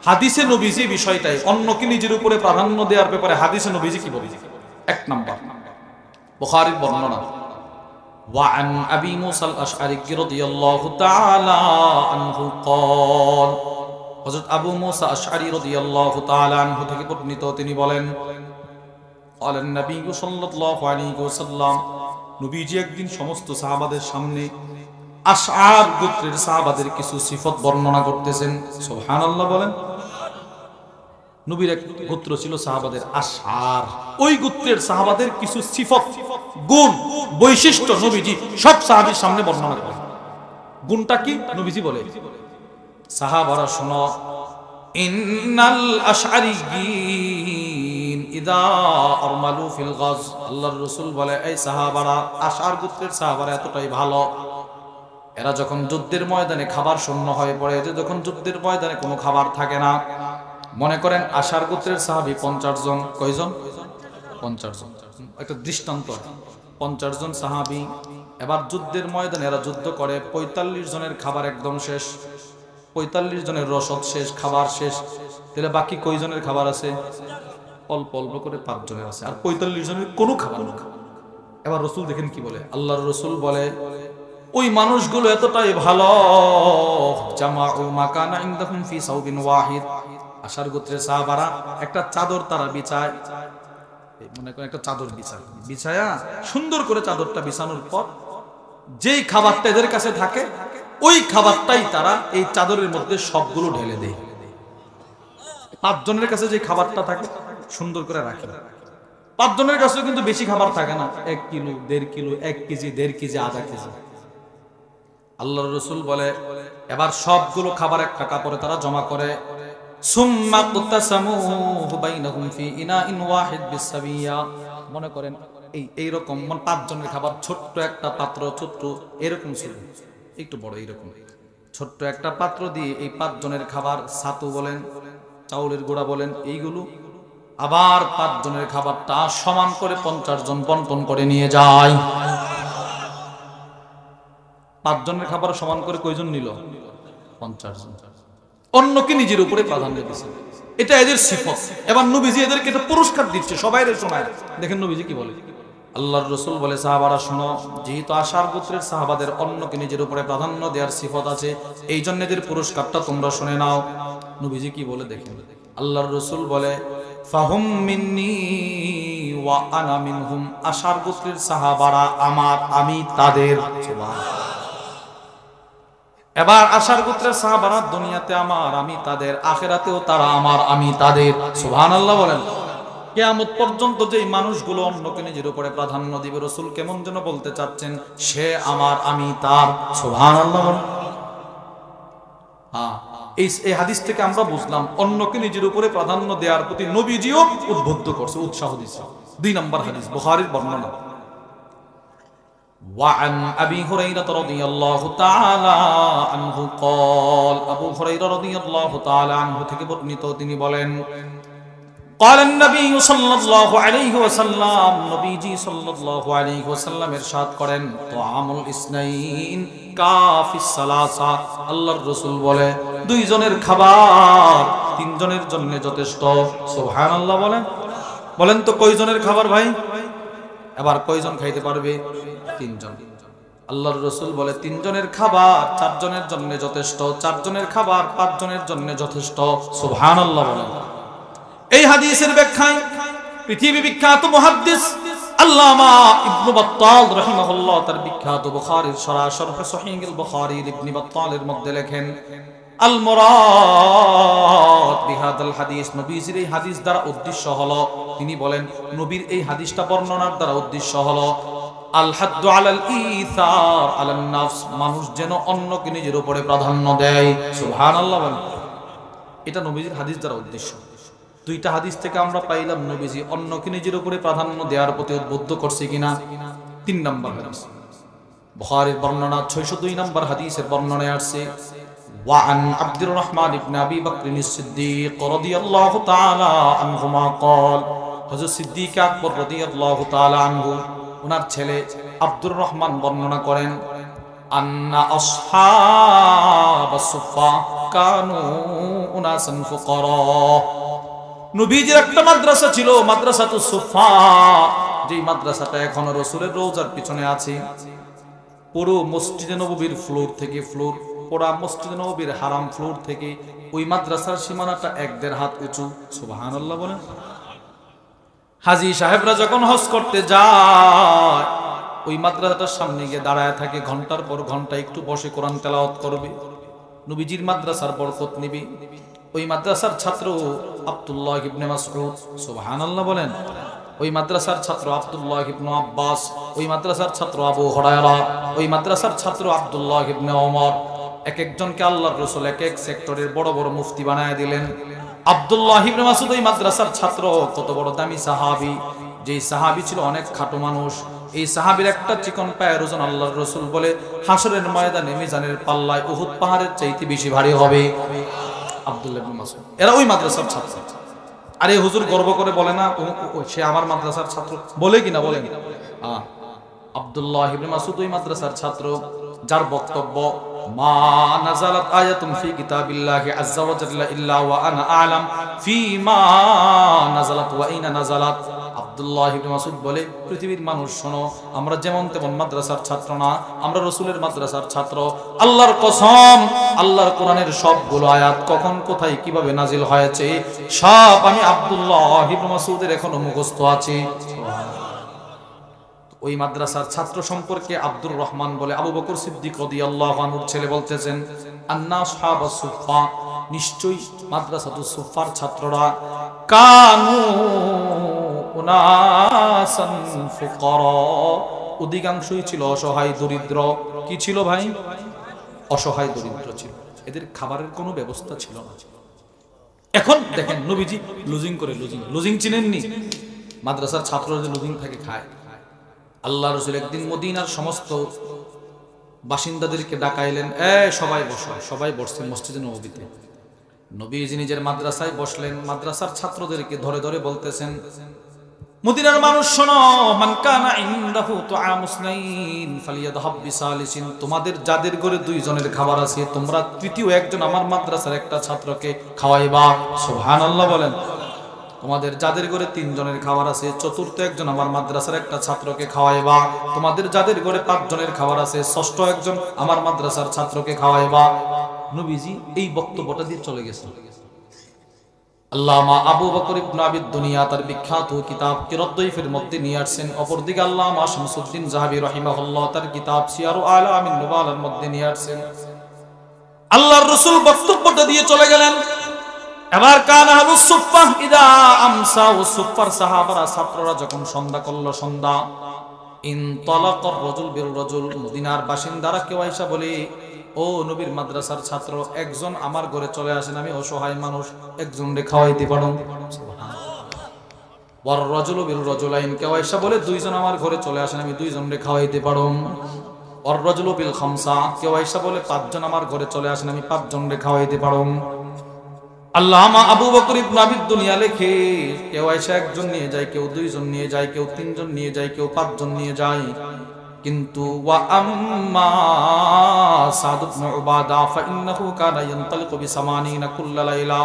হাদিসে নবীজি বিষয়টাই, অন্যকে নিজের উপরে প্রাধান্য দেওয়ার ব্যাপারে হাদিসে নবীজি কি বলে। এক নাম্বার বুখারীর বর্ণনা, وعن أبي موسى الأشعري رضي الله تعالى عنه قال, হযরত আবু মুসা আশআরী রাদিয়াল্লাহু তাআলা আনহু থেকে বর্ণিত, তিনি বলেন, قال النبي صلى الله عليه وسلم, নবীজি একদিন সমস্ত সাহাবাদের সামনে আশআর গোত্রের সাহাবাদের কিছু সিফত বর্ণনা করতেছেন। সুবহানাল্লাহ বলেন। নবীর এক গোত্র ছিল সাহাবাদের আশআর, ওই গোত্রের সাহাবাদের কিছু সিফত, গুণ, বৈশিষ্ট্য নবীজি সব সাহাবীর সামনে বর্ণনা করেন। গুণটা কি? নবীজি বলে, সাহাবারা শোনো, ইন্নাল আশআরিয়িন ইযা আরমালু ফিল গাজ, আল্লাহর রাসূল বলে, এই সাহাবারা, আশআর গোত্রের সাহাবারা এতটাই ভালো, এরা যখন যুদ্ধের ময়দানে খাবার শূন্য হয়ে পড়ে, যে যখন যুদ্ধের ময়দানে কোনো খাবার থাকে না, মনে করেন আশআর গোত্রের সাহাবী 50 জন, কয়জন? 50 জন। একটা দৃষ্টান্ত, 50 জন সাহাবী, এবার যুদ্ধের ময়দানে এরা যুদ্ধ করে, 45 জনের খাবার একদম শেষ, 45 জনের রসদ শেষ, খাবার শেষ। তাহলে বাকি কয়জনের খাবার আছে? অল্প অল্প করে 5 জনের আছে, আর 45 জনের কোনো খাবার নেই। এবার রাসূল দেখেন কি বলে, আল্লাহর রাসূল বলে, ওই মানুষগুলো এতটাই ভালো, জামাউ মাকানা ইনদাহুম ফি সাউবিন ওয়াহিদ, আশআর গোত্রের সাহাবারা একটা চাদর তারা বিছায়, মনে করেন একটা চাদর বিছায়া সুন্দর করে চাদরটা বিছানোর পর যেই খাবারটা এদের কাছে থাকে, ওই খাবারটাই তারা এই চাদরের মধ্যে সবগুলো ঢেলে দেয়। 5 জনের কাছে যে খাবারটা থাকে সুন্দর করে রাখে। 5 জনের কাছে কিন্তু বেশি খাবার থাকে না, 1 কিলো, 1.5 কিলো, 1 কেজি, 1.5 কেজি, আধা কেজি। আল্লাহর রাসূল বলে, এবার সবগুলো খাবার একটা কাপড়ে তারা জমা করে, সুম্মা কুতাসামুহু বাইনাহুম ফি ইনাইন ওয়াহিদ বিসাবিয়া, মনে করেন এইরকম 5 জনের খাবার, ছোট্ট একটা পাত্র, ছোট্ট এরকম ছিল, একটু বড় এরকম ছোট্ট একটা পাত্র দিয়ে এই 5 জনের খাবার, ছাতু বলেন, চাউলের গুঁড়া বলেন, এইগুলো আবার 5 জনের খাবারটা সমান করে 50 জন বন্টন করে নিয়ে যায়। 5 জনের খাবার সমান করে কয়জন নিল? 50 জন। অন্যকে নিজের উপরে প্রাধান্য দিচ্ছে, এটা এদের সিফত। এবার নবীজি এদেরকে এটা পুরস্কার দিচ্ছে, সবাইরে শোনায়। দেখেন নবীজি কি বলে, আল্লাহর রাসূল বলে, সাহাবারা শোনো, যেহেতু আশআর গোত্রের সাহাবাদের অন্যকে নিজের উপরে প্রাধান্য দেওয়ার সিফত আছে, এই জন্য এদের পুরস্কারটা তোমরা শুনে নাও। নবীজি কি বলে দেখেন, আল্লাহর রাসূল বলে, ফাহুম মিন্নি ওয়া আনা মিনহুম, আশার গোত্রের সাহাবারা আমার, আমি তাদের। এবার আশার গোত্রের সাহাবারা দুনিয়াতে আমার, আমি তাদের, আখিরাতেও তারা আমার, আমি তাদের। সুবহানাল্লাহ বলেন। কিয়ামত পর্যন্ত যেই মানুষগুলো অন্যকে নিজের উপরে প্রাধান্য দিবে, রাসূল কেমন যেন বলতে চাচ্ছেন, সে আমার, আমি তার। সুবহানাল্লাহ বলেন। হ্যাঁ, এই হাদিস থেকে আমরা বুঝলাম অন্যকে নিজের উপরে প্রাধান্য দেওয়ার প্রতি নবীজিও উদ্বুদ্ধ করছে, উৎসাহ দিচ্ছে। 2 নম্বর হাদিস, বুখারীর বর্ণনা। وعن أبي هريرة رضي الله تعالى عنه قال, أبو هريرة رضي الله تعالى عنه থেকে বর্ণিত, তিনি বলেন, قال النبي صلى الله عليه وسلم, নবীজি সাল্লাল্লাহু আলাইহি ওয়াসাল্লাম ইরশাদ করেন, তাআমুল ইসনাইন কাফিস সালাসা, আল্লাহর রাসূল বলে, দুইজনের খাবার তিনজনের জন্য যথেষ্ট। সুবহানাল্লাহ বলেন। বলেন তো কয়জনের খাবার ভাই? এবার কয়জন খাইতে পারবে? তিনজন। আল্লাহর রাসূল বলে, তিনজনের খাবার চারজনের জন্য যথেষ্ট, চারজনের খাবার পাঁচজনের জন্য যথেষ্ট। সুবহানাল্লাহ বলেন। এই হাদিসের ব্যাখ্যায় পৃথিবী বিখ্যাত মুহাদ্দিস আল্লামা ইবনে বাত্তাল রাহিমাহুল্লাহ তার বিখ্যাত বুখারীর শরহ সহিহুল বুখারী ইবনে বাত্তালের মধ্যে লেখেন, আল মুরাদ বিহাদাল হাদিস, নবীজির এই হাদিস দ্বারা উদ্দেশ্য হলো, তিনি বলেন নবীর এই হাদিসটা বর্ণনার দ্বারা উদ্দেশ্য হলো আল হাদ্দু আলাল ইসার আলান নাফস, মানুষ যেন অন্যকে নিজের উপরে প্রাধান্য দেয়। সুবহানাল্লাহ বলেন। এটা নবীজির হাদিস দ্বারা উদ্দেশ্য। দুইটা হাদিস থেকে আমরা পাইলাম নবীজি অন্যকে নিজের উপরে প্রাধান্য দেওয়ার প্রতি উদ্বুদ্ধ করছে কিনা। 3 নম্বর হাদিস, বুখারীর বর্ণনা 602 নম্বর হাদিসের বর্ণনায় আসছে, وعن عبد الرحمن بن أبي بكر الصديق رضي الله تعالى عنهما قال, হযরত সিদ্দিক আকবর রাদিয়াল্লাহু তাআলা আনহু, ওনার ছেলে আব্দুর রহমান বর্ণনা করেন, আন্না আসহাবাস সুফা কানু উনাসান ফুকারা, নবীজির একটা মাদ্রাসা ছিল, মাদ্রাসাতুস সুফা, যেই মাদ্রাসাটা এখনো রাসূলের রওজার পিছনে আছে। পুরো মসজিদে নববীর ফ্লোর থেকে ফ্লোর, পুরা মসজিদে নববীর হারাম ফ্লোর থেকে ওই মাদ্রাসার সীমানাটা 1-1.5 হাত উঁচু। সুবহানাল্লাহ বলেন। হাজী সাহেবরা যখন হজ করতে যায়, ওই মাদ্রাসাটার সামনে গিয়ে দাঁড়ায় থাকে, ঘন্টার পর ঘন্টা একটু বসে কোরআন তেলাওয়াত করবে, নবীজির মাদ্রাসার বরকত নিবে। ওই মাদ্রাসার ছাত্র আব্দুল্লাহ ইবনে মাসউদ, সুবহানাল্লাহ বলেন। ওই মাদ্রাসার ছাত্র আব্দুল্লাহ ইবনে আব্বাস, ওই মাদ্রাসার ছাত্র আবু হুরায়রা, ওই মাদ্রাসার ছাত্র আব্দুল্লাহ ইবনে ওমর, এক একজনকে আল্লাহর রাসূল এক এক সেক্টরের বড় বড় মুফতি বানায় দিলেন। আব্দুল্লাহ ইবনে মাসউদ ওই মাদ্রাসার ছাত্র, কত বড় দামি সাহাবী, যেই সাহাবী ছিল অনেক খাটো মানুষ। এই সাহাবীর একটা চিকন পায়ের ওজন আল্লাহর রাসূল বলে হাসরের ময়দানে মিজানের পাল্লায় উহুদ পাহাড়ের চাইতে বেশি ভারী হবে। আব্দুল্লাহ ইবনে মাসউদ, এরা ওই মাদ্রাসার ছাত্র। আরে হুজুর গর্ব করে বলে না সে আমার মাদ্রাসার ছাত্র, বলে কিনা বলেন? আব্দুল্লাহ ইবনে মাসউদ ওই মাদ্রাসার ছাত্র, যার বক্তব্য, মা নাযালাত আয়াতুন ফি কিতাবিল্লাহি আযজা ওয়া জাল্লা ইল্লা ওয়া আনা আ'লাম ফিমা নাযালাত ওয়া আইনা নাযালাত। আব্দুল্লাহ ইবনে মাসউদ বলে, পৃথিবীর মানুষ শোনো, আমরা যেমন তেমন মাদ্রাসার ছাত্র না, আমরা রাসূলের মাদ্রাসার ছাত্র। আল্লাহর কসম, আল্লাহর কোরআনের সবগুলো আয়াত কখন কোথায় কিভাবে নাজিল হয়েছে সব আমি আব্দুল্লাহ ইবনে মাসউদের এখনো মুখস্থ আছে। ওই মাদ্রাসার ছাত্র সম্পর্কে আব্দুর রহমান বলে, আবু বকর সিদ্দিক রাদিয়াল্লাহু আনহুর ছেলে বলতেছেন, আন্না আসহাবাস সুফা, নিশ্চয়ই মাদ্রাসাতুস সুফার ছাত্ররা, কানু উনাসান ফুকারা, অধিকাংশই ছিল অসহায় দরিদ্র। কি ছিল ভাই? অসহায় দরিদ্র ছিল, এদের খাবারের কোনো ব্যবস্থা ছিল না। এখন দেখেন নবীজি লুজিং করে, লুজিং চিনেননি? মাদ্রাসার ছাত্ররা যে লুজিং থাকে খায়। আল্লাহ রাসূল একদিন মদিনার সমস্ত বাসিন্দাদেরকে ডাকাইলেন, সবাই বসো। সবাই বসছেন মসজিদে নববীতে। নবীজি নিজের মাদ্রাসায় বসলেন, মাদ্রাসার ছাত্রদেরকে ধরে ধরে বলতেছেন, মদিনার মানুষ শোনো, মান কানা ইনদাহু তুআমুস নাইন ফালিয়াযহাব বিসালিসিন, তোমাদের যাদের ঘরে 2 জনের খাবার আছে, তোমরা তৃতীয় একজন আমার মাদ্রাসার একটা ছাত্রকে খাওয়াইবা। সুবহানাল্লাহ বলেন। তোমাদের যাদের ঘরে 3 জনের খাবার আছে, চতুর্থ একজন আমার মাদ্রাসার একটা ছাত্রকে খাওয়াইবা। তোমাদের যাদের ঘরে 5 জনের খাবার আছে, ষষ্ঠ একজন আমার মাদ্রাসার ছাত্রকে খাওয়াইবা। নবীজি এই বক্তব্যটা দিয়ে চলে গেছেন। আল্লামা আবু বকর ইবনে আবি দুনিয়া তার বিখ্যাত কিতাব কিরাত দাইফের মধ্যে নিয়ে আসছেন। অপরদিকে আল্লামা শামসুদ্দিন জাহাবী রাহিমাহুল্লাহ তার কিতাব সিয়ারু আলামিন নুবালার মধ্যে নিয়ে আসছেন। আল্লাহর রাসূল বক্তব্যটা দিয়ে চলে গেলেন। এবার কান আহলুস সুফফা ইদা আমসা, ও সুফফার সাহাবারা ছাত্ররা যখন সন্ধ্যা করলো, সন্ধ্যা ইনতালাকার রাজুল বির রাজুল, মদিনার বাসিন্দারা কেউ আইসা বলে, ও নবীর মাদ্রাসার ছাত্র, একজন আমার ঘরে চলে আসেন, আমি অসহায় মানুষ, একজন রে খাওয়াইতে পারো। ওয়ার রাজুলু বিল রাজুলাইন, কেউ আইসা বলে দুইজন আমার ঘরে চলে আসেন, আমি দুইজন রে খাওয়াইতে পারো। ওয়ার রাজুলু বিল খামসা, কেউ আইসা বলে পাঁচজন আমার ঘরে চলে আসেন, আমি পাঁচজন রে খাওয়াইতে পারো। আল্লামা আবু বকর ইবনে আবি দুনিয়া লেখে, কেউ আইসা একজন নিয়ে যায়, কেউ দুইজন নিয়ে যায়, কেউ তিনজন নিয়ে যায়, কেউ পাঁচজন নিয়ে যায়। কিন্তু ওয়া আম্মা সাদ ইবনে উবাদা ফাইন্নাহু কানা ইয়ানতালিকু বি80 কুল্লা লাইলা,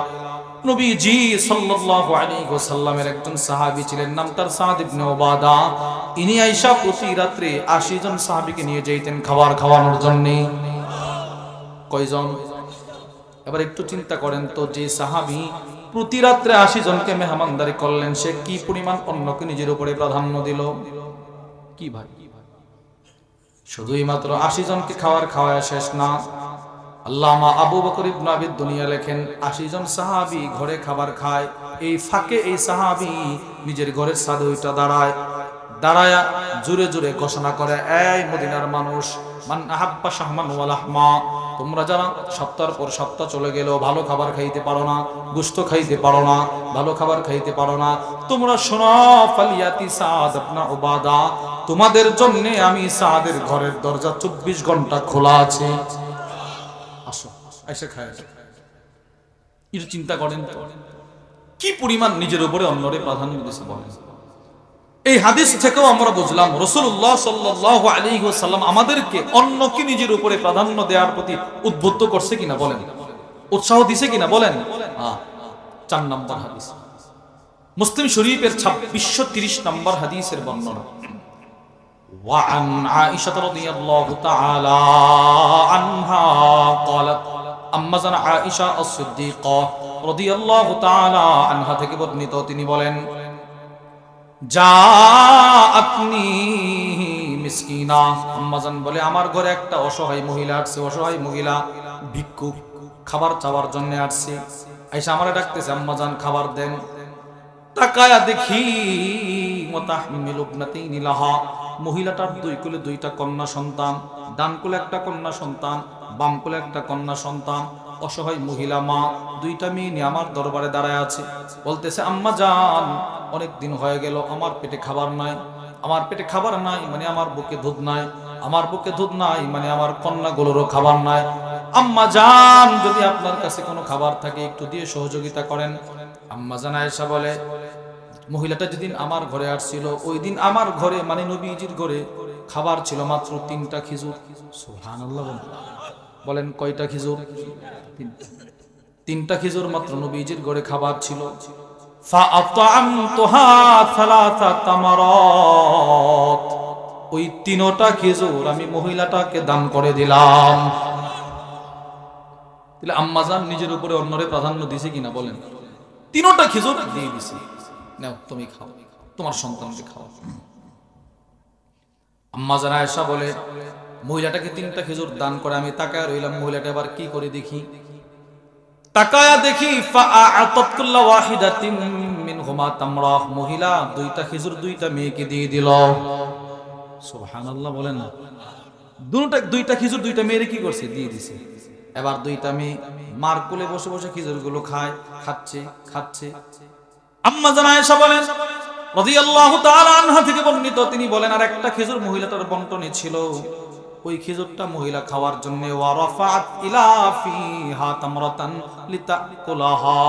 নবীজি সাল্লাল্লাহু আলাইহি ওয়াসাল্লামের একজন সাহাবী ছিলেন, নাম তার সাদ ইবনে উবাদা। ইনি আয়েশা প্রতি রাতে 80 জন সাহাবীকে নিয়ে যাইতেন খাবার খাওয়ানোর জন্য। কয়জন? এবার একটু চিন্তা করেন তো, যে সাহাবী প্রতি রাত্রে 80 জনকে মেহমানদারি করলেন, সে কি পরিমাণ অন্যকে নিজের উপরে প্রাধান্য দিল? কি ভাই, শুধুই মাত্র 80 জনকে খাওয়ায় শেষ না। আল্লামা আবু বকর ইবনে আবি দুনিয়া লেখেন, 80 জন সাহাবী ঘরে খাবার খায়, এই ফাঁকে এই সাহাবী নিজের ঘরের ছাদে ওইটা দাঁড়ায়া জোরে জোরে ঘোষণা করে, এই মদিনার মানুষ, মান আহাব্বা শাহমান ওয়া লাহমা, তোমরা যারা সপ্তাহ পর সপ্তাহ চলে গেল ভালো খাবার খাইতে পারো না, গোশত খাইতে পারো না, ভালো খাবার খাইতে পারো না, তোমরা শোনো, ফালিয়াতি সাদ ইবনে উবাদা, তোমাদের জন্য আমি সাদের ঘরের দরজা 24 ঘন্টা খোলা আছে, আসো এসে খায়। এটা চিন্তা করেন তো, কি পরিমাণ নিজের উপরে অন্যরে প্রাধান্য দিয়েছে বলেন। এই হাদিস থেকেও আমরা বুঝলাম রাসূলুল্লাহ সাল্লাল্লাহু আলাইহি ওয়াসাল্লাম আমাদেরকে অন্যকে নিজের উপরে প্রাধান্য দেওয়ার প্রতি উদ্বুদ্ধ করছে কিনা বলেন, উৎসাহ দিছে কিনা বলেন। 4 নম্বর হাদিস, মুসলিম শরীফের 2630 নম্বর হাদিসের বর্ণনা। وعن عائشة رضي الله تعالى عنها قالت, أما زن عائشة الصديقة رضي الله تعالى عنها থেকে বর্ণিত, তিনি বলেন, জাআতনি মিসকিনা, আম্মা জান বলে আমার ঘরে একটা অসহায় মহিলা আসছে, অসহায় মহিলা ভিক্ষুক, খাবার চাওয়ার জন্য আসছে। আয়েশা আমারে ডাকতেছে, আম্মা জান খাবার দেন। তাকায়া দেখি মুতাহমিলু ইবনাতাইনি লাহা, মহিলাটার দুই কোলে দুইটা কন্যা সন্তান, ডান কোলে একটা কন্যা সন্তান, বাম কোলে একটা কন্যা সন্তান। অসহায় মহিলা মা, দুইটা মেয়ে নিয়ে আমার দরবারে দাঁড়ায় আছে, বলতেছে, আম্মা জান অনেক দিন হয়ে গেল আমার পেটে খাবার নাই, আমার পেটে খাবার নাই মানে আমার বুকে দুধ নাই, আমার বুকে দুধ নাই মানে আমার কন্যাগুলোরও খাবার নাই। আম্মা জান যদি আপনার কাছে কোনো খাবার থাকে একটু দিয়ে সহযোগিতা করেন। আম্মা জান আয়েশা বলে, মহিলাটা যেদিন আমার ঘরে আসছিল ওই দিন আমার ঘরে মানে নবীজির ঘরে খাবার ছিল মাত্র 3টা খেজুর। সুবহানাল্লাহ বলেন, কয়টা খেজুর? 3টা খেজুর মাত্র নবীজির ঘরে খাবার ছিল। ফাআতামতুহা 3 তামারাত, ওই 3টা খেজুর আমি মহিলাটাকে দান করে দিলাম। তাহলে আম্মা জান নিজের উপরে অন্যরে প্রাধান্য দিছে কিনা বলেন? 3টা খেজুর দিয়ে দিছে, নাও তুমি খাও, তোমার সন্তানকে খাও। আম্মা জান আয়েশা বলে, মহিলাটাকে 3টা খেজুর দান করে আমি তাকায় রইলাম, মহিলাটা এবার কি করে দেখি, তাকায়া দেখি ফাআতাত কুল্লা ওয়াহিদাতিন মিনহুমা তামরা, মহিলা 2টা খেজুর 2টা মেয়েকে দিয়ে দিল। সুবহানাল্লাহ বলেন না, 2টা খেজুর 2টা মেয়েরে কি করছে, দিয়ে দিছে। এবার 2টা মেয়ে মার কোলে বসে বসে খেজুরগুলো খাচ্ছে। আম্মা জান আয়েশা বলেন রাদিয়াল্লাহু তাআলা আনহা থেকে বর্ণিত, তিনি বলেন, আর একটা খেজুর মহিলাটার বন্টনে ছিল, ওই খেজুরটা মহিলা খাওয়ার জন্য ওয়া রাফাত ইলা ফিহা তামরাতান লিতাকুলাহা,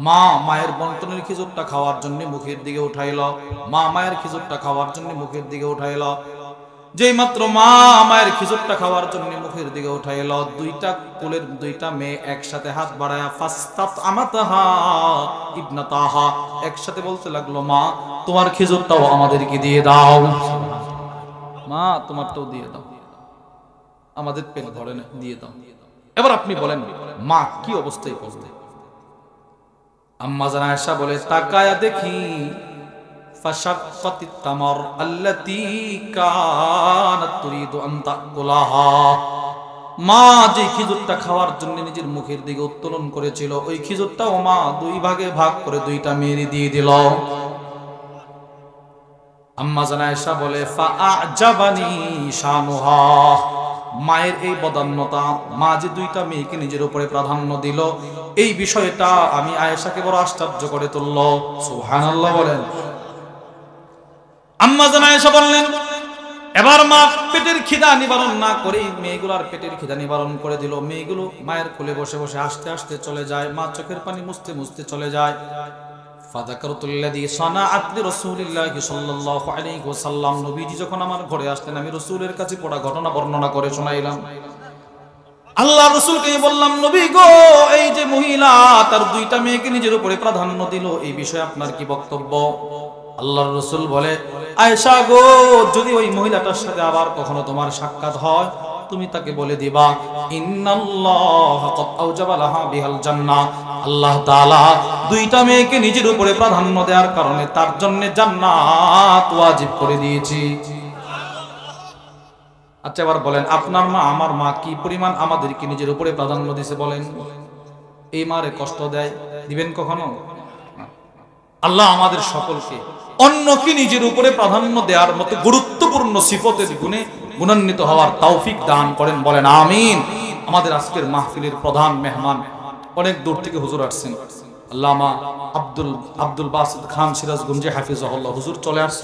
মা মায়ের বন্টনের খেজুরটা খাওয়ার জন্য মুখের দিকে উঠাইলো, মা মায়ের খেজুরটা খাওয়ার জন্য মুখের দিকে উঠাইলো। যেই মাত্র মা মায়ের খেজুরটা খাওয়ার জন্য মুখের দিকে উঠাইলো, 2টা কোলের 2টা মেয়ে একসাথে হাত বাড়ায়া ফাস্তাত আমাতাহা ইবনাতাহা, একসাথে বলতে লাগলো, মা তোমার খেজুরটাও আমাদেরকে দিয়ে দাও, মা তোমারটাও দিয়ে দাও, আমাদের পেট ভরে না, দিয়ে দাও। এবার আপনি বলেন মা কি অবস্থায় পড়বে? আম্মা জান আয়েশা বলে তাকায়া দেখি ফাশাক্কাতিত তামার আল্লাতী কানাত তুরিদু আন তাকুলাহা, মা যে খেজুরটা খাওয়ার জন্য নিজের মুখের দিকে উত্তোলন করেছিল ওই খেজুরটাও মা দুই ভাগে ভাগ করে দুইটা মেয়েরে দিয়ে দিল। আম্মা জান আয়েশা বলে ফাআজাবানি শানুহা, মায়ের এই বদান্যতা, মা যে দুইটা মেয়েকে নিজের উপরে প্রাধান্য দিল, এই বিষয়টা আমি আয়েশাকে বড় আশ্চর্য করে তুলল। সুবহানাল্লাহ বলেন। আম্মা জান আয়েশা বললেন এবার মা পেটের খিদা নিবারণ না করে মেয়েগুলোর পেটের খিদা নিবারণ করে দিল। মেয়েগুলো মায়ের কোলে বসে বসে আস্তে আস্তে চলে যায়, মা চোখের পানি মুছতে মুছতে চলে যায়। ফাযাকারতুল্লাযী সানাআত লিরাসূলিল্লাহি সাল্লাল্লাহু আলাইহি ওয়াসাল্লাম, নবীজি যখন আমার ঘরে আসতেন আমি রাসূলের কাছে পড়া ঘটনা বর্ণনা করে শোনাইলাম। আল্লাহ রাসূলকে বললাম নবী গো, এই যে মহিলা তার দুইটা মেয়েকে নিজের উপরে প্রাধান্য দিল, এই বিষয়ে আপনার কি বক্তব্য? আল্লাহর রাসূল বলে আয়েশা গো, যদি ওই মহিলাটার সাথে আবার কখনো তোমার সাক্ষাৎ হয় তুমি তাকে বলে দিবা ইন্নাল্লাহা ক্বাদ আওজাবা লাহা বিহাল জান্নাহ, আল্লাহ তাআলা দুইটা মেয়েকে নিজের উপরে প্রাধান্য দেওয়ার কারণে তার জন্য জান্নাত ওয়াজিব করে দিয়েছি। আচ্ছা এবার বলেন আপনার মা আমার মা কি পরিমাণ আমাদেরকে নিজের উপরে প্রাধান্য দিয়েছে বলেন? এই মারে কষ্ট দেয়, দিবেন কখনো? আল্লাহ আমাদের সকলকে অন্যকে নিজের উপরে প্রাধান্য দেওয়ার মতো গুরুত্বপূর্ণ সিফতের গুণে গুণান্বিত হওয়ার তৌফিক দান করেন, বলেন আমিন। আমাদের আজকের মাহফিলের প্রধান মেহমান অনেক দূর থেকে হুজুর আসছেন, আল্লামা আব্দুল বাসিত খান সিরাজগঞ্জি হাফিজাহুল্লাহ, হুজুর চলে আসছেন।